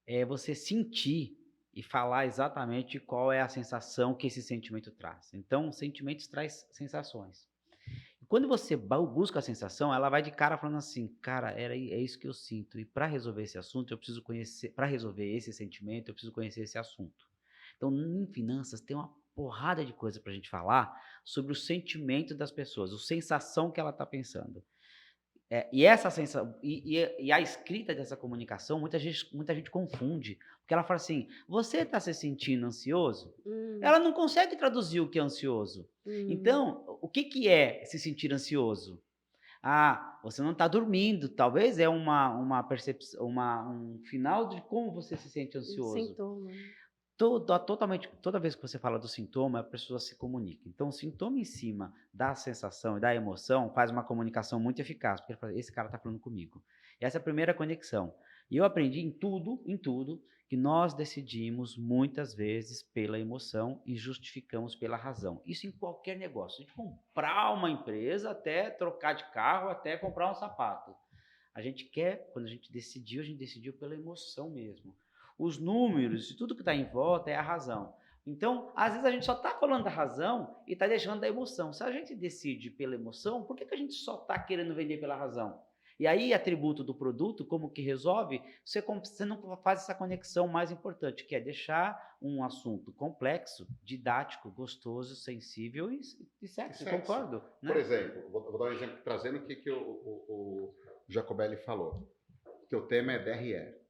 É você sentir e falar exatamente qual é a sensação que esse sentimento traz. Então, sentimentos traz sensações. E quando você busca a sensação, ela vai de cara falando assim, cara, é isso que eu sinto. E para resolver esse assunto, eu preciso conhecer, para resolver esse sentimento, eu preciso conhecer esse assunto. Então, em finanças, tem uma porrada de coisa para a gente falar sobre o sentimento das pessoas, a sensação que ela está pensando. E essa sensação, e a escrita dessa comunicação, muita gente confunde, porque ela fala assim, você está se sentindo ansioso? Ela não consegue traduzir o que é ansioso. Então, o que é se sentir ansioso? Ah, você não está dormindo, talvez é uma percepção, um final de como você se sente ansioso. Sintoma. Toda vez que você fala do sintoma, a pessoa se comunica. Então, o sintoma em cima da sensação e da emoção faz uma comunicação muito eficaz, porque ele fala, esse cara está falando comigo. Essa é a primeira conexão. E eu aprendi em tudo, que nós decidimos muitas vezes pela emoção e justificamos pela razão. Isso em qualquer negócio. De comprar uma empresa, até trocar de carro, até comprar um sapato. Quando a gente decidiu pela emoção mesmo. Os números e tudo que está em volta é a razão. Então, às vezes a gente só está falando da razão e está deixando da emoção. Se a gente decide pela emoção, por que a gente só está querendo vender pela razão? E aí, atributo do produto, como que resolve? Você não faz essa conexão mais importante, que é deixar um assunto complexo, didático, gostoso, sensível e sexy. Concordo. Né? Por exemplo, vou dar um exemplo trazendo o que o Jacobelli falou. Que o tema é DRE.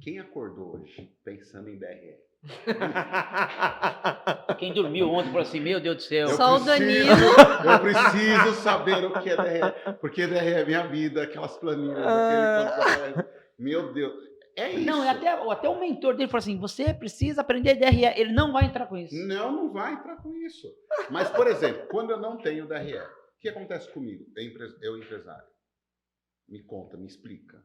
Quem acordou hoje pensando em DRE? Quem dormiu ontem falou assim, meu Deus do céu. Só o Danilo. Eu preciso saber o que é DRE. Porque DRE é minha vida, aquelas planilhas, meu Deus. É isso. Não, até o mentor dele falou assim, você precisa aprender DRE. Ele não vai entrar com isso. Não vai entrar com isso. Mas, por exemplo, quando eu não tenho DRE, o que acontece comigo? Eu empresário. Me conta, me explica.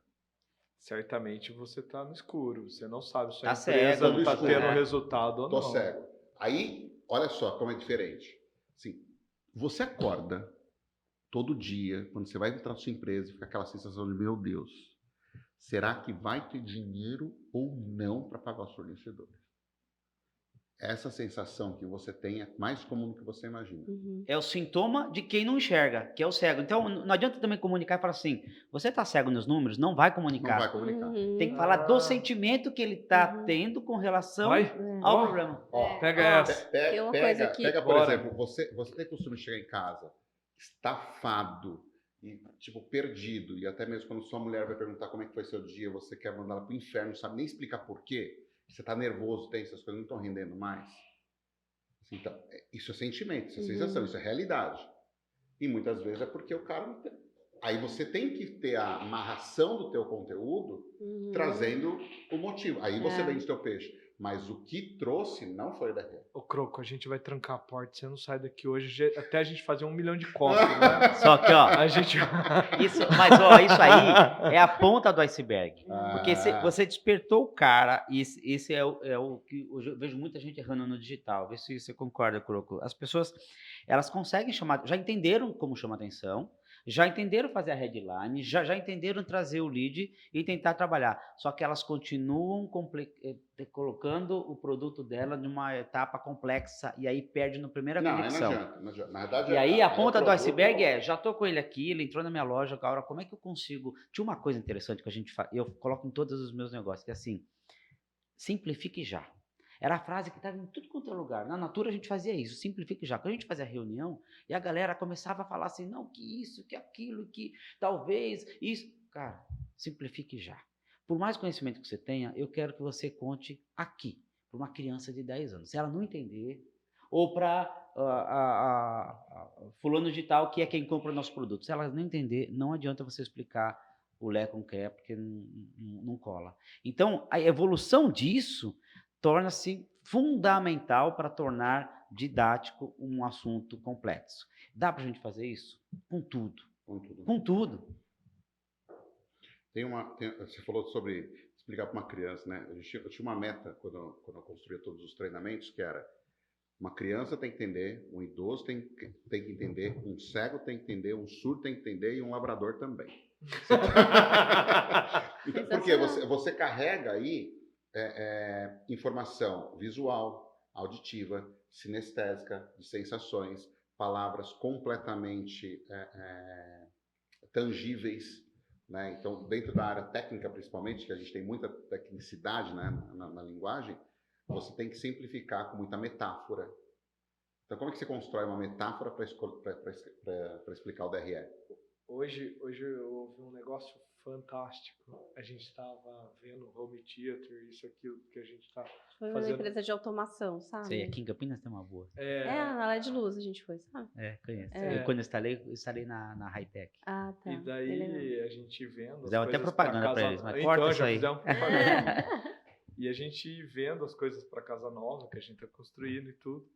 Certamente você está no escuro. Você não sabe se a Tá empresa cego, não está escuro, tendo né? resultado ou não. Tô cego. Aí, olha só como é diferente. Assim, você acorda todo dia, quando você vai entrar na sua empresa, fica aquela sensação de, meu Deus, será que vai ter dinheiro ou não para pagar os fornecedores? Essa sensação que você tem é mais comum do que você imagina. É o sintoma de quem não enxerga, que é o cego. Então, não adianta também comunicar e falar assim, você está cego nos números, não vai comunicar. Não vai comunicar. Tem que falar do sentimento que ele está tendo com relação ao problema. Ó, Pega essa. Tem uma coisa que- Pega, por Bora. exemplo, você tem costume de chegar em casa estafado e, tipo, perdido, e até mesmo quando sua mulher vai perguntar como é que foi seu dia, você quer mandar ela pro inferno, não sabe nem explicar por quê, você tá nervoso, essas coisas não estão rendendo mais. Então, isso é sentimento, isso é sensação, isso é realidade. E muitas vezes é porque o cara Aí você tem que ter a amarração do teu conteúdo trazendo o motivo. Aí você vende teu peixe. Mas o que trouxe não foi daqui. Ô, Croco, a gente vai trancar a porta, você não sai daqui hoje, até a gente fazer 1 milhão de copos, né? Só que, ó, A gente... mas ó, isso aí é a ponta do iceberg. Porque Ah. você despertou o cara, e esse é o que hoje eu vejo muita gente errando no digital. Vê se você concorda, Croco. As pessoas, elas conseguem chamar, já entenderam como chamar atenção, já entenderam fazer a headline, já entenderam trazer o lead e tentar trabalhar. Só que elas continuam colocando o produto dela numa etapa complexa e aí perde na primeira Não, conexão. não adianta. Na verdade, E aí a ponta o do produto- iceberg já tô com ele aqui, ele entrou na minha loja, agora como é que eu consigo... Tinha uma coisa interessante que a gente faz, eu coloco em todos os meus negócios, que é assim, simplifique já. Era a frase que estava em tudo quanto é lugar. Na Natura a gente fazia isso, simplifique já. Quando a gente fazia reunião e a galera começava a falar assim, não, que isso, que aquilo, que talvez isso. Cara, simplifique já. Por mais conhecimento que você tenha, eu quero que você conte aqui, para uma criança de 10 anos. Se ela não entender, ou para fulano de tal, que é quem compra o nosso produto. Se ela não entender, não adianta você explicar o Lé com Cré, porque não cola. Então, a evolução disso torna-se fundamental para tornar didático um assunto complexo. Dá para a gente fazer isso? Com tudo. Com tudo. Você falou sobre explicar para uma criança, né? Eu tinha uma meta quando eu construía todos os treinamentos, que era uma criança tem que entender, um idoso tem que entender, um cego tem que entender, um surdo tem que entender e um labrador também. Então, porque você carrega aí informação visual, auditiva, sinestésica, de sensações, palavras completamente tangíveis, né? Então, dentro da área técnica, principalmente, que a gente tem muita tecnicidade, né, na linguagem, você tem que simplificar com muita metáfora. Então, como é que você constrói uma metáfora para explicar o DRE? Hoje eu ouvi um negócio fantástico. A gente estava vendo home theater, isso, aquilo que a gente está Foi uma fazendo. empresa de automação, sabe? Sei, aqui em Campinas tem uma boa. Na LED Luz a gente foi, sabe? Conheço. É. Quando eu instalei na Hightech. Ah, tá. E daí a gente vendo. Fizeram até propaganda para eles, mas então, corta isso já aí. fizemos propaganda. E a gente vendo as coisas para casa nova que a gente está construindo e tudo.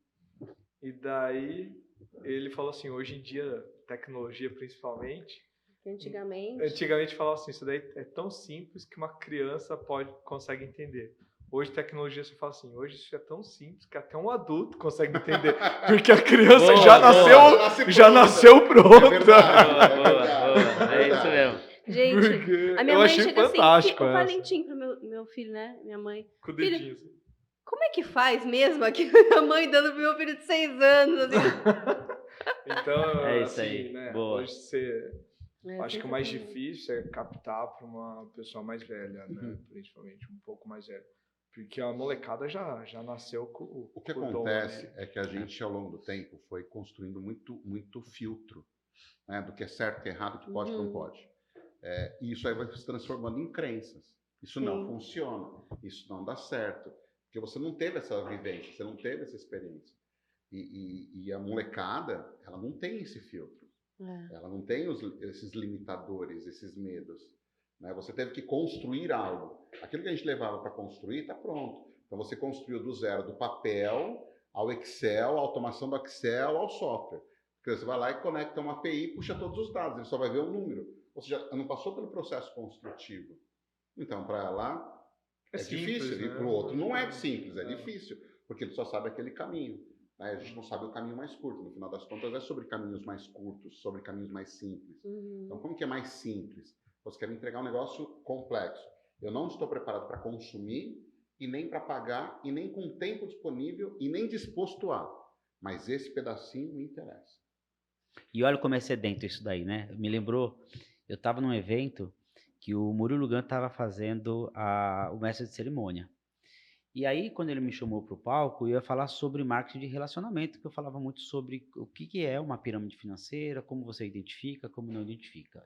E daí ele falou assim, hoje em dia, tecnologia principalmente. Antigamente falava assim, isso daí é tão simples que uma criança consegue entender. Hoje tecnologia você fala assim, hoje isso é tão simples que até um adulto consegue entender. Porque a criança já nasceu pronta. É verdade, Boa. É isso mesmo. Gente, a minha eu mãe achei chega fantástico assim, o essa. Valentim pro meu filho, né? Minha mãe. Com o dedinho assim. Como é que faz mesmo aqui? Minha mãe dando pro meu filho de 6 anos. Assim. Então, É isso assim, aí. né? Boa. Hoje acho que o mais difícil é captar para uma pessoa mais velha, né? Principalmente um pouco mais velha. Porque a molecada já nasceu com o que acontece é que a gente, ao longo do tempo, foi construindo muito filtro, né, do que é certo, que é errado, que pode, que não pode. E isso aí vai se transformando em crenças. Isso não funciona, isso não dá certo. Porque você não teve essa vivência, você não teve essa experiência. E a molecada, ela não tem esse filtro. Ela não tem esses limitadores, esses medos. Né? Você teve que construir algo. Aquilo que a gente levava para construir está pronto. Então você construiu do zero, do papel ao Excel, a automação do Excel ao software. Porque você vai lá e conecta uma API e puxa todos os dados, ele só vai ver um número. Ou seja, não passou pelo processo construtivo. Então, para lá é difícil, né? e para o outro não é simples, é difícil, porque ele só sabe aquele caminho. Né? A gente não sabe o caminho mais curto. No final das contas, é sobre caminhos mais curtos, sobre caminhos mais simples. Então, como que é mais simples? Você quer me entregar um negócio complexo. Eu não estou preparado para consumir, e nem para pagar, e nem com tempo disponível, e nem disposto a. Mas esse pedacinho me interessa. E olha como é sedento isso daí, né? Me lembrou, eu estava num evento que o Murilo Gun estava fazendo o mestre de cerimônia. E aí, quando ele me chamou para o palco, eu ia falar sobre marketing de relacionamento, que eu falava muito sobre o que é uma pirâmide financeira, como você identifica, como não identifica.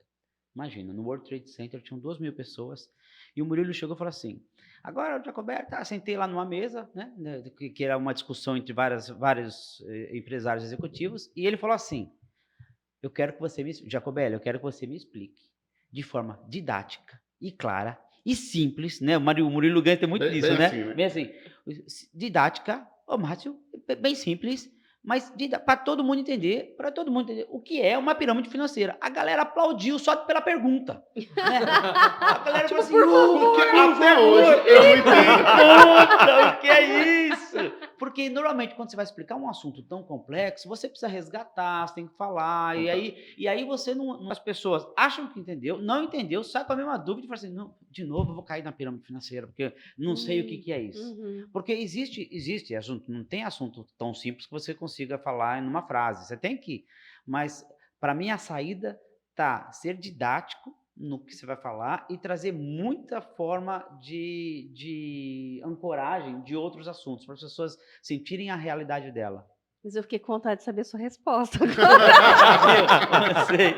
Imagina, no World Trade Center tinham 2.000 pessoas, e o Murilo chegou e falou assim, agora, Jacoberto, sentei lá numa mesa, né, que era uma discussão entre vários empresários executivos, e ele falou assim, eu quero que você Jacobelli, eu quero que você me explique de forma didática e clara e simples, né? O Murilo Gans tem muito Bem disso, né? assim, né? Bem assim, didática, ô Márcio, bem simples, mas para todo mundo entender, o que é uma pirâmide financeira. A galera aplaudiu só pela pergunta, né? A galera falou assim, Porque até favor, hoje eu não entendo. conta, o que é isso? Porque normalmente quando você vai explicar um assunto tão complexo, você precisa resgatar, você tem que falar, e aí você não, as pessoas acham que entendeu, não entendeu, sai com a mesma dúvida e fala assim, não, de novo eu vou cair na pirâmide financeira, porque eu não sei o que é isso. Porque existe assunto, não tem assunto tão simples que você consiga falar em uma frase, você tem que, mas para mim a saída tá ser didático no que você vai falar e trazer muita forma de ancoragem de outros assuntos, para as pessoas sentirem a realidade dela. Mas eu fiquei com vontade de saber a sua resposta. Eu sei.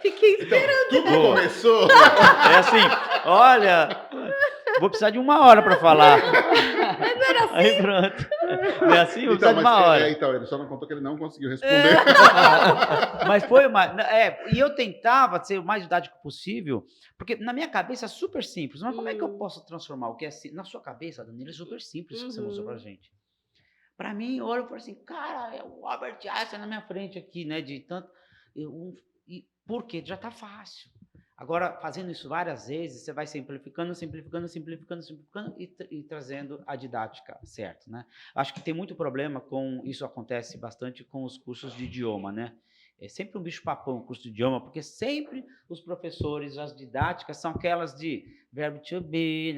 Fiquei esperando. Tudo começou. É assim, olha, vou precisar de 1 hora para falar. Mas era assim. Aí pronto. Não é assim? Vou precisar de 1 hora. Então, ele só não contou que ele não conseguiu responder. Mas foi uma. E eu tentava ser o mais didático possível, porque na minha cabeça é super simples. Mas como é que eu posso transformar o que é na sua cabeça, Danilo, é super simples que você mostrou pra gente. Pra mim, eu olho e falo assim, cara, é o Albert Einstein na minha frente aqui, né? De tanto. Por quê? Já tá fácil. Agora, fazendo isso várias vezes, você vai simplificando e trazendo a didática certa, né? Acho que tem muito problema com isso, acontece bastante com os cursos de idioma, né? É sempre um bicho-papão o curso de idioma, porque sempre os professores, as didáticas são aquelas de verbo to be,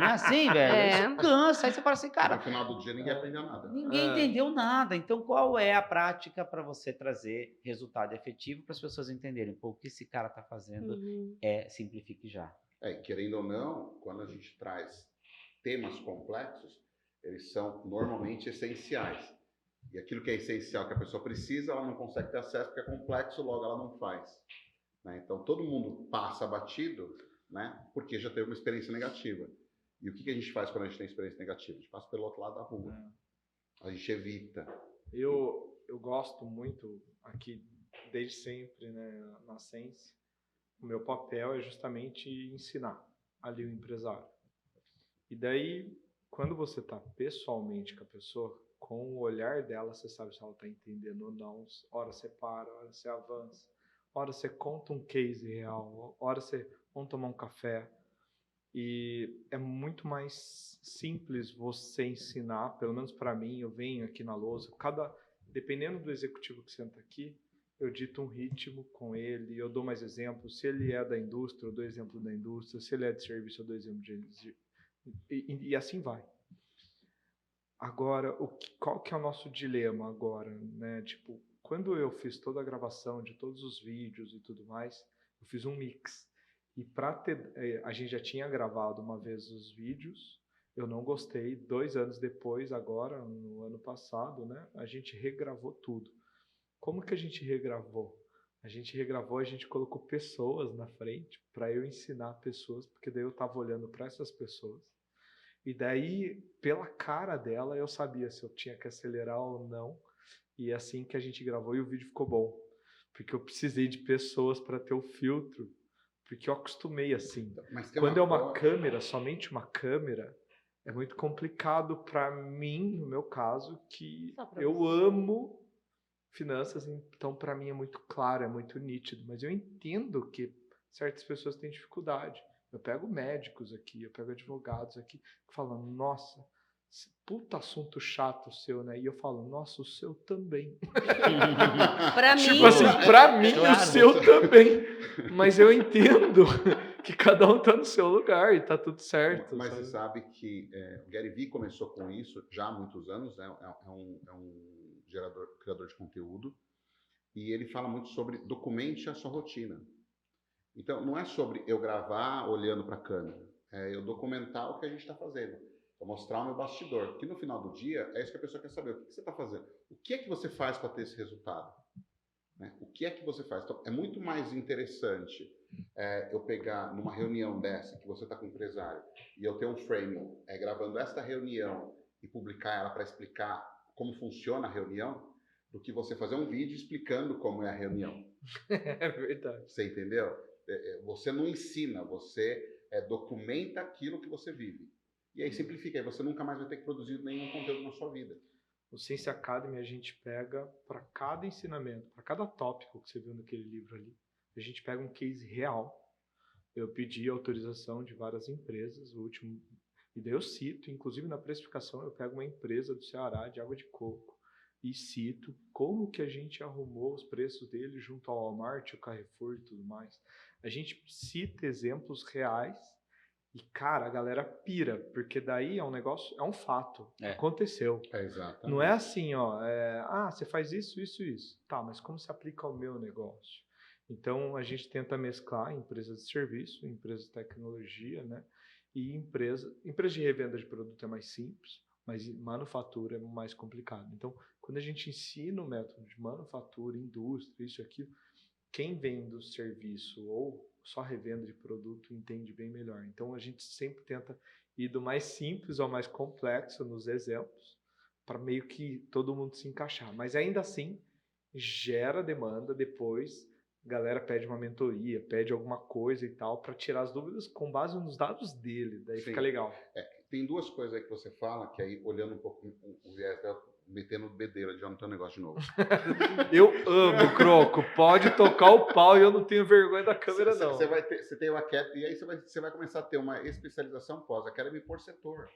assim, velho. Isso cansa. Aí você fala assim, cara... No final do dia, ninguém aprendeu nada. Ninguém entendeu nada. Então, qual é a prática para você trazer resultado efetivo para as pessoas entenderem? Pô, o que esse cara está fazendo simplifique já. Querendo ou não, quando a gente traz temas complexos, eles são normalmente essenciais. E aquilo que é essencial, que a pessoa precisa, ela não consegue ter acesso porque é complexo, logo ela não faz. Né? Então, todo mundo passa batido, né? Porque já teve uma experiência negativa. E o que a gente faz quando a gente tem experiência negativa? A gente passa pelo outro lado da rua. A gente evita. Eu gosto muito aqui, desde sempre, né, na Sense, o meu papel é justamente ensinar ali o empresário. E daí, quando você está pessoalmente com a pessoa, com o olhar dela, você sabe se ela está entendendo ou não. Hora você para, hora você avança, hora você conta um case real, hora você vamos tomar um café. E é muito mais simples você ensinar, pelo menos para mim, eu venho aqui na lousa, dependendo do executivo que senta aqui, eu dito um ritmo com ele, eu dou mais exemplos. Se ele é da indústria, eu dou exemplo da indústria. Se ele é de serviço, eu dou exemplo de... E assim vai. Agora, qual que é o nosso dilema agora, né? Tipo, quando eu fiz toda a gravação de todos os vídeos e tudo mais, eu fiz um mix. E a gente já tinha gravado uma vez os vídeos, eu não gostei. 2 anos depois, agora, no ano passado, né? A gente regravou tudo. Como que a gente regravou? A gente colocou pessoas na frente para eu ensinar pessoas, porque daí eu estava olhando para essas pessoas. E daí, pela cara dela, eu sabia se eu tinha que acelerar ou não. E é assim que a gente gravou e o vídeo ficou bom. Porque eu precisei de pessoas para ter o filtro. Porque eu acostumei assim. Quando é uma câmera, somente uma câmera, é muito complicado para mim, no meu caso, que eu amo finanças. Então, para mim é muito claro, é muito nítido. Mas eu entendo que certas pessoas têm dificuldade. Eu pego médicos aqui, eu pego advogados aqui, que falam, nossa, puta assunto chato o seu, né? E eu falo, nossa, o seu também. Pra tipo mim, assim, pra mim claro. o seu também. Mas eu entendo que cada um tá no seu lugar e tá tudo certo. Mas sabe? você sabe que o Gary Vee começou com isso já há muitos anos, né? É um criador de conteúdo, e ele fala muito sobre documente a sua rotina. Então, não é sobre eu gravar olhando para a câmera, é eu documentar o que a gente está fazendo. Eu mostrar o meu bastidor, que no final do dia é isso que a pessoa quer saber. O que você está fazendo? O que é que você faz para ter esse resultado? Né? O que é que você faz? Então, é muito mais interessante eu pegar numa reunião dessa, que você está com o empresário, e eu ter um frame gravando esta reunião e publicar ela para explicar como funciona a reunião, do que você fazer um vídeo explicando como é a reunião. É verdade. Você entendeu? Você não ensina, você documenta aquilo que você vive. E aí simplifica, aí você nunca mais vai ter que produzir nenhum conteúdo na sua vida. O Sense Academy a gente pega para cada ensinamento, para cada tópico que você viu naquele livro ali, a gente pega um case real. Eu pedi autorização de várias empresas, o último, e daí eu cito, inclusive na precificação eu pego uma empresa do Ceará de água de coco e cito como que a gente arrumou os preços dele junto ao Walmart, o Carrefour e tudo mais. A gente cita exemplos reais e, cara, a galera pira, porque daí é um negócio, é um fato, aconteceu. Exatamente. Não é assim, ó, você faz isso, isso, isso. Tá, mas como se aplica ao meu negócio? Então, a gente tenta mesclar empresas de serviço, empresas de tecnologia, né? E empresa de revenda de produto é mais simples, mas manufatura é mais complicado. Então, quando a gente ensina o método de manufatura, indústria, isso e aquilo, quem vem do serviço ou só revenda de produto entende bem melhor. Então, a gente sempre tenta ir do mais simples ao mais complexo nos exemplos, para meio que todo mundo se encaixar. Mas ainda assim, gera demanda depois, a galera pede uma mentoria, pede alguma coisa e tal, para tirar as dúvidas com base nos dados dele, daí fica legal. Tem duas coisas aí que você fala, que aí, olhando um pouco o viés dela, metendo bedeira de já no teu negócio de novo. Eu amo, Croco. Pode tocar o pau e eu não tenho vergonha da câmera, não. Você tem uma Academy, e aí você vai começar a ter uma especialização pós-Academy por setor.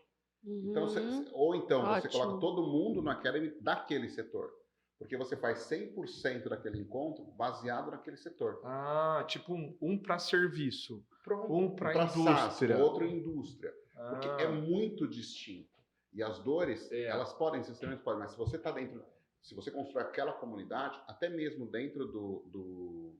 Então, ou então você coloca todo mundo na Academy daquele setor. Porque você faz 100% daquele encontro baseado naquele setor. Ah, tipo um para serviço, Pronto, um para indústria. SaaS, outro indústria. Porque é muito distinto. E as dores, elas podem ser extremamente podem, mas se você está dentro, se você constrói aquela comunidade, até mesmo dentro do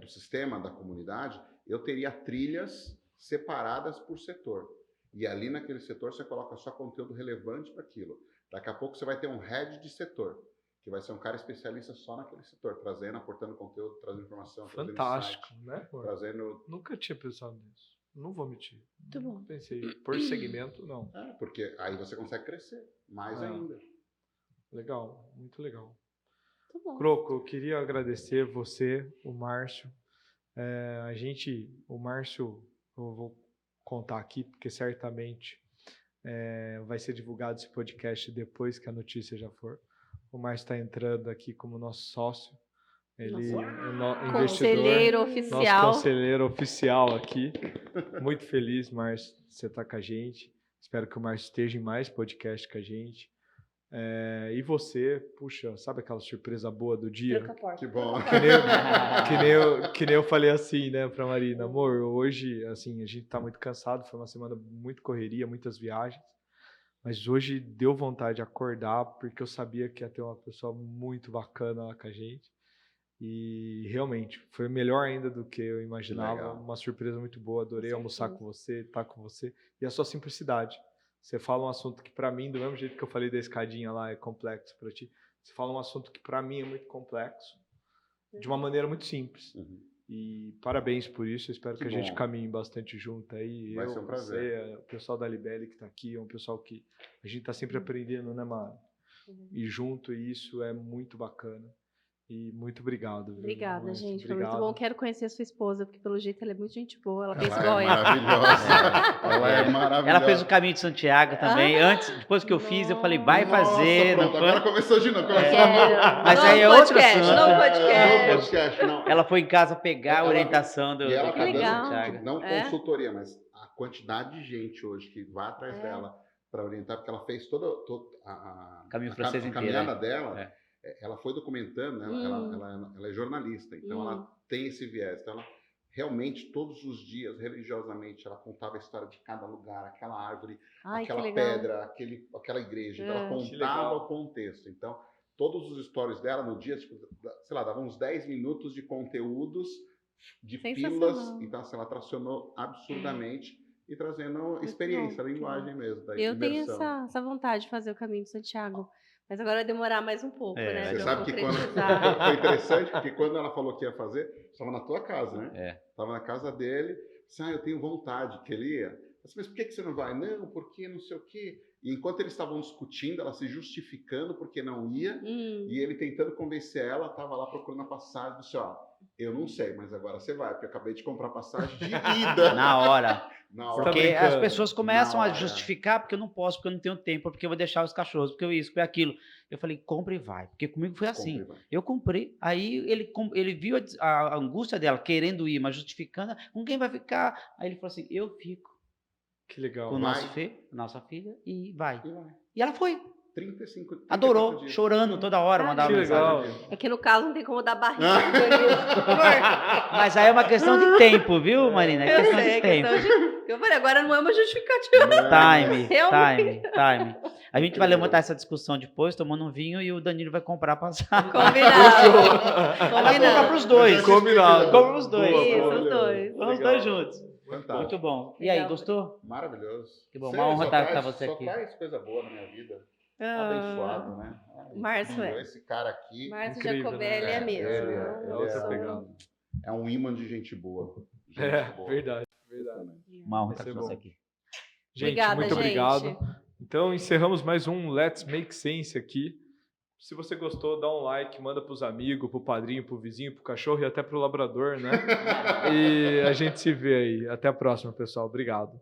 sistema da comunidade, eu teria trilhas separadas por setor. E ali naquele setor você coloca só conteúdo relevante para aquilo. Daqui a pouco você vai ter um head de setor, que vai ser um cara especialista só naquele setor, trazendo, aportando conteúdo, trazendo informação, fantástico, trazendo insight, né? Trazendo... Nunca tinha pensado nisso. Não vou mentir. Muito bom. Pensei, por segmento, não. Porque aí você consegue crescer mais ainda. Legal, muito legal. Muito bom. Croco, eu queria agradecer você, o Márcio. O Márcio, eu vou contar aqui, porque certamente vai ser divulgado esse podcast depois que a notícia já for. O Márcio está entrando aqui como nosso sócio. Ele é conselheiro oficial. Nosso conselheiro oficial aqui. Muito feliz, Márcio, de você estar com a gente. Espero que o Márcio esteja em mais podcast com a gente. E você, puxa, sabe aquela surpresa boa do dia? Que bom. Que nem eu falei assim, né, pra Marina. Amor, hoje, assim, a gente tá muito cansado, foi uma semana muito correria, muitas viagens. Mas hoje deu vontade de acordar, porque eu sabia que ia ter uma pessoa muito bacana lá com a gente. E realmente, foi melhor ainda do que eu imaginava. Legal. Uma surpresa muito boa, adorei almoçar com você, estar com você. E a sua simplicidade. Você fala um assunto que para mim, do mesmo jeito que eu falei da escadinha lá, é complexo para ti. Você fala um assunto que para mim é muito complexo, de uma maneira muito simples. E parabéns por isso, eu espero que a gente caminhe bastante junto aí. Vai ser um prazer. Você, o pessoal da Libeli que está aqui, é um pessoal que a gente está sempre aprendendo, né, Mara? E junto, isso é muito bacana. E muito obrigado. Obrigada, viu? gente. Obrigado. Foi muito bom. Quero conhecer a sua esposa, porque pelo jeito ela é muito gente boa. Ela pensa Ela igual é eu. maravilhosa. Ela é maravilhosa. Ela fez o caminho de Santiago também. Depois que eu fiz, eu falei, vai Nossa, fazer. pronto, agora começou de novo. Mas aí é outro assunto. Não, podcast, não. Ela foi em casa pegar a orientação do E ela tá caminho de dando, Santiago. não consultoria, mas a quantidade de gente hoje que vai atrás dela para orientar, porque ela fez toda a caminhada dela. Ela foi documentando, né? Ela é jornalista, então ela tem esse viés. Então, ela realmente, todos os dias, religiosamente, ela contava a história de cada lugar, aquela árvore, aquela pedra, aquela igreja. Então, ela contava o contexto. Então, todos os stories dela no dia, tipo, sei lá, davam uns 10 minutos de conteúdos, de pílulas. Então, assim, ela tracionou absurdamente e trazendo experiência, linguagem mesmo. Da eu imersão. tenho essa vontade de fazer o caminho de Santiago. Mas agora vai demorar mais um pouco, né? Você sabe que foi interessante, porque quando ela falou que ia fazer, estava na tua casa, né? Estava na casa dele, disse, eu tenho vontade, que ele ia. Eu disse, mas por que você não vai? Não, porque não sei o quê. E enquanto eles estavam discutindo, ela se justificando porque não ia, Hum. e ele tentando convencer ela, estava lá procurando a passagem, disse, ó, eu não sei, mas agora você vai, porque eu acabei de comprar passagem de ida. Na hora. Na hora. Tá Porque as brincando. pessoas começam Na a hora. justificar porque eu não posso, porque eu não tenho tempo, porque eu vou deixar os cachorros, porque eu isso, porque aquilo. Eu falei, compra e vai. Porque comigo foi assim. Compre, vai. Eu comprei, aí ele viu a angústia dela, querendo ir, mas justificando, com quem vai ficar? Aí ele falou assim, eu fico Que legal. com o Vai. nossa filha e vai. E vai. E ela foi, 35, 34 adorou, dias. chorando toda hora, Ah, mandava que mensagem. legal. É que no caso não tem como dar barriga pro Danilo. Amor, Mas aí é uma questão de tempo, viu, Marina? É eu questão sei, de é tempo. questão de... Eu falei, agora não é uma justificativa. Time, Realmente. time. A gente vai levantar essa discussão depois, tomando um vinho, e o Danilo vai comprar a passagem. Combinado. Vai comprar pros dois. Combinado. Compra os dois. Boa, Isso, boa. os dois. Vamos os Legal. dois juntos. Fantástico. Muito bom. E aí, Legal. gostou? Maravilhoso. Que bom, Você uma honra só estar traz- você só aqui. traz coisa boa na minha vida. Ah, Abençoado, né? Ai, Márcio incrível. é. Esse cara aqui Márcio Incrível, Jacobelli né? é mesmo. Ele É outra Nossa. pegada. é um imã de gente boa. Gente É, boa. verdade, verdade. Uma honra Vai estar ser com você bom. aqui. Gente, Obrigada, muito gente. obrigado. Então, encerramos mais um Let's Make Sense aqui. Se você gostou, dá um like, manda pros amigos, pro padrinho, pro vizinho, pro cachorro e até pro labrador, né? E a gente se vê aí. Até a próxima, pessoal. Obrigado.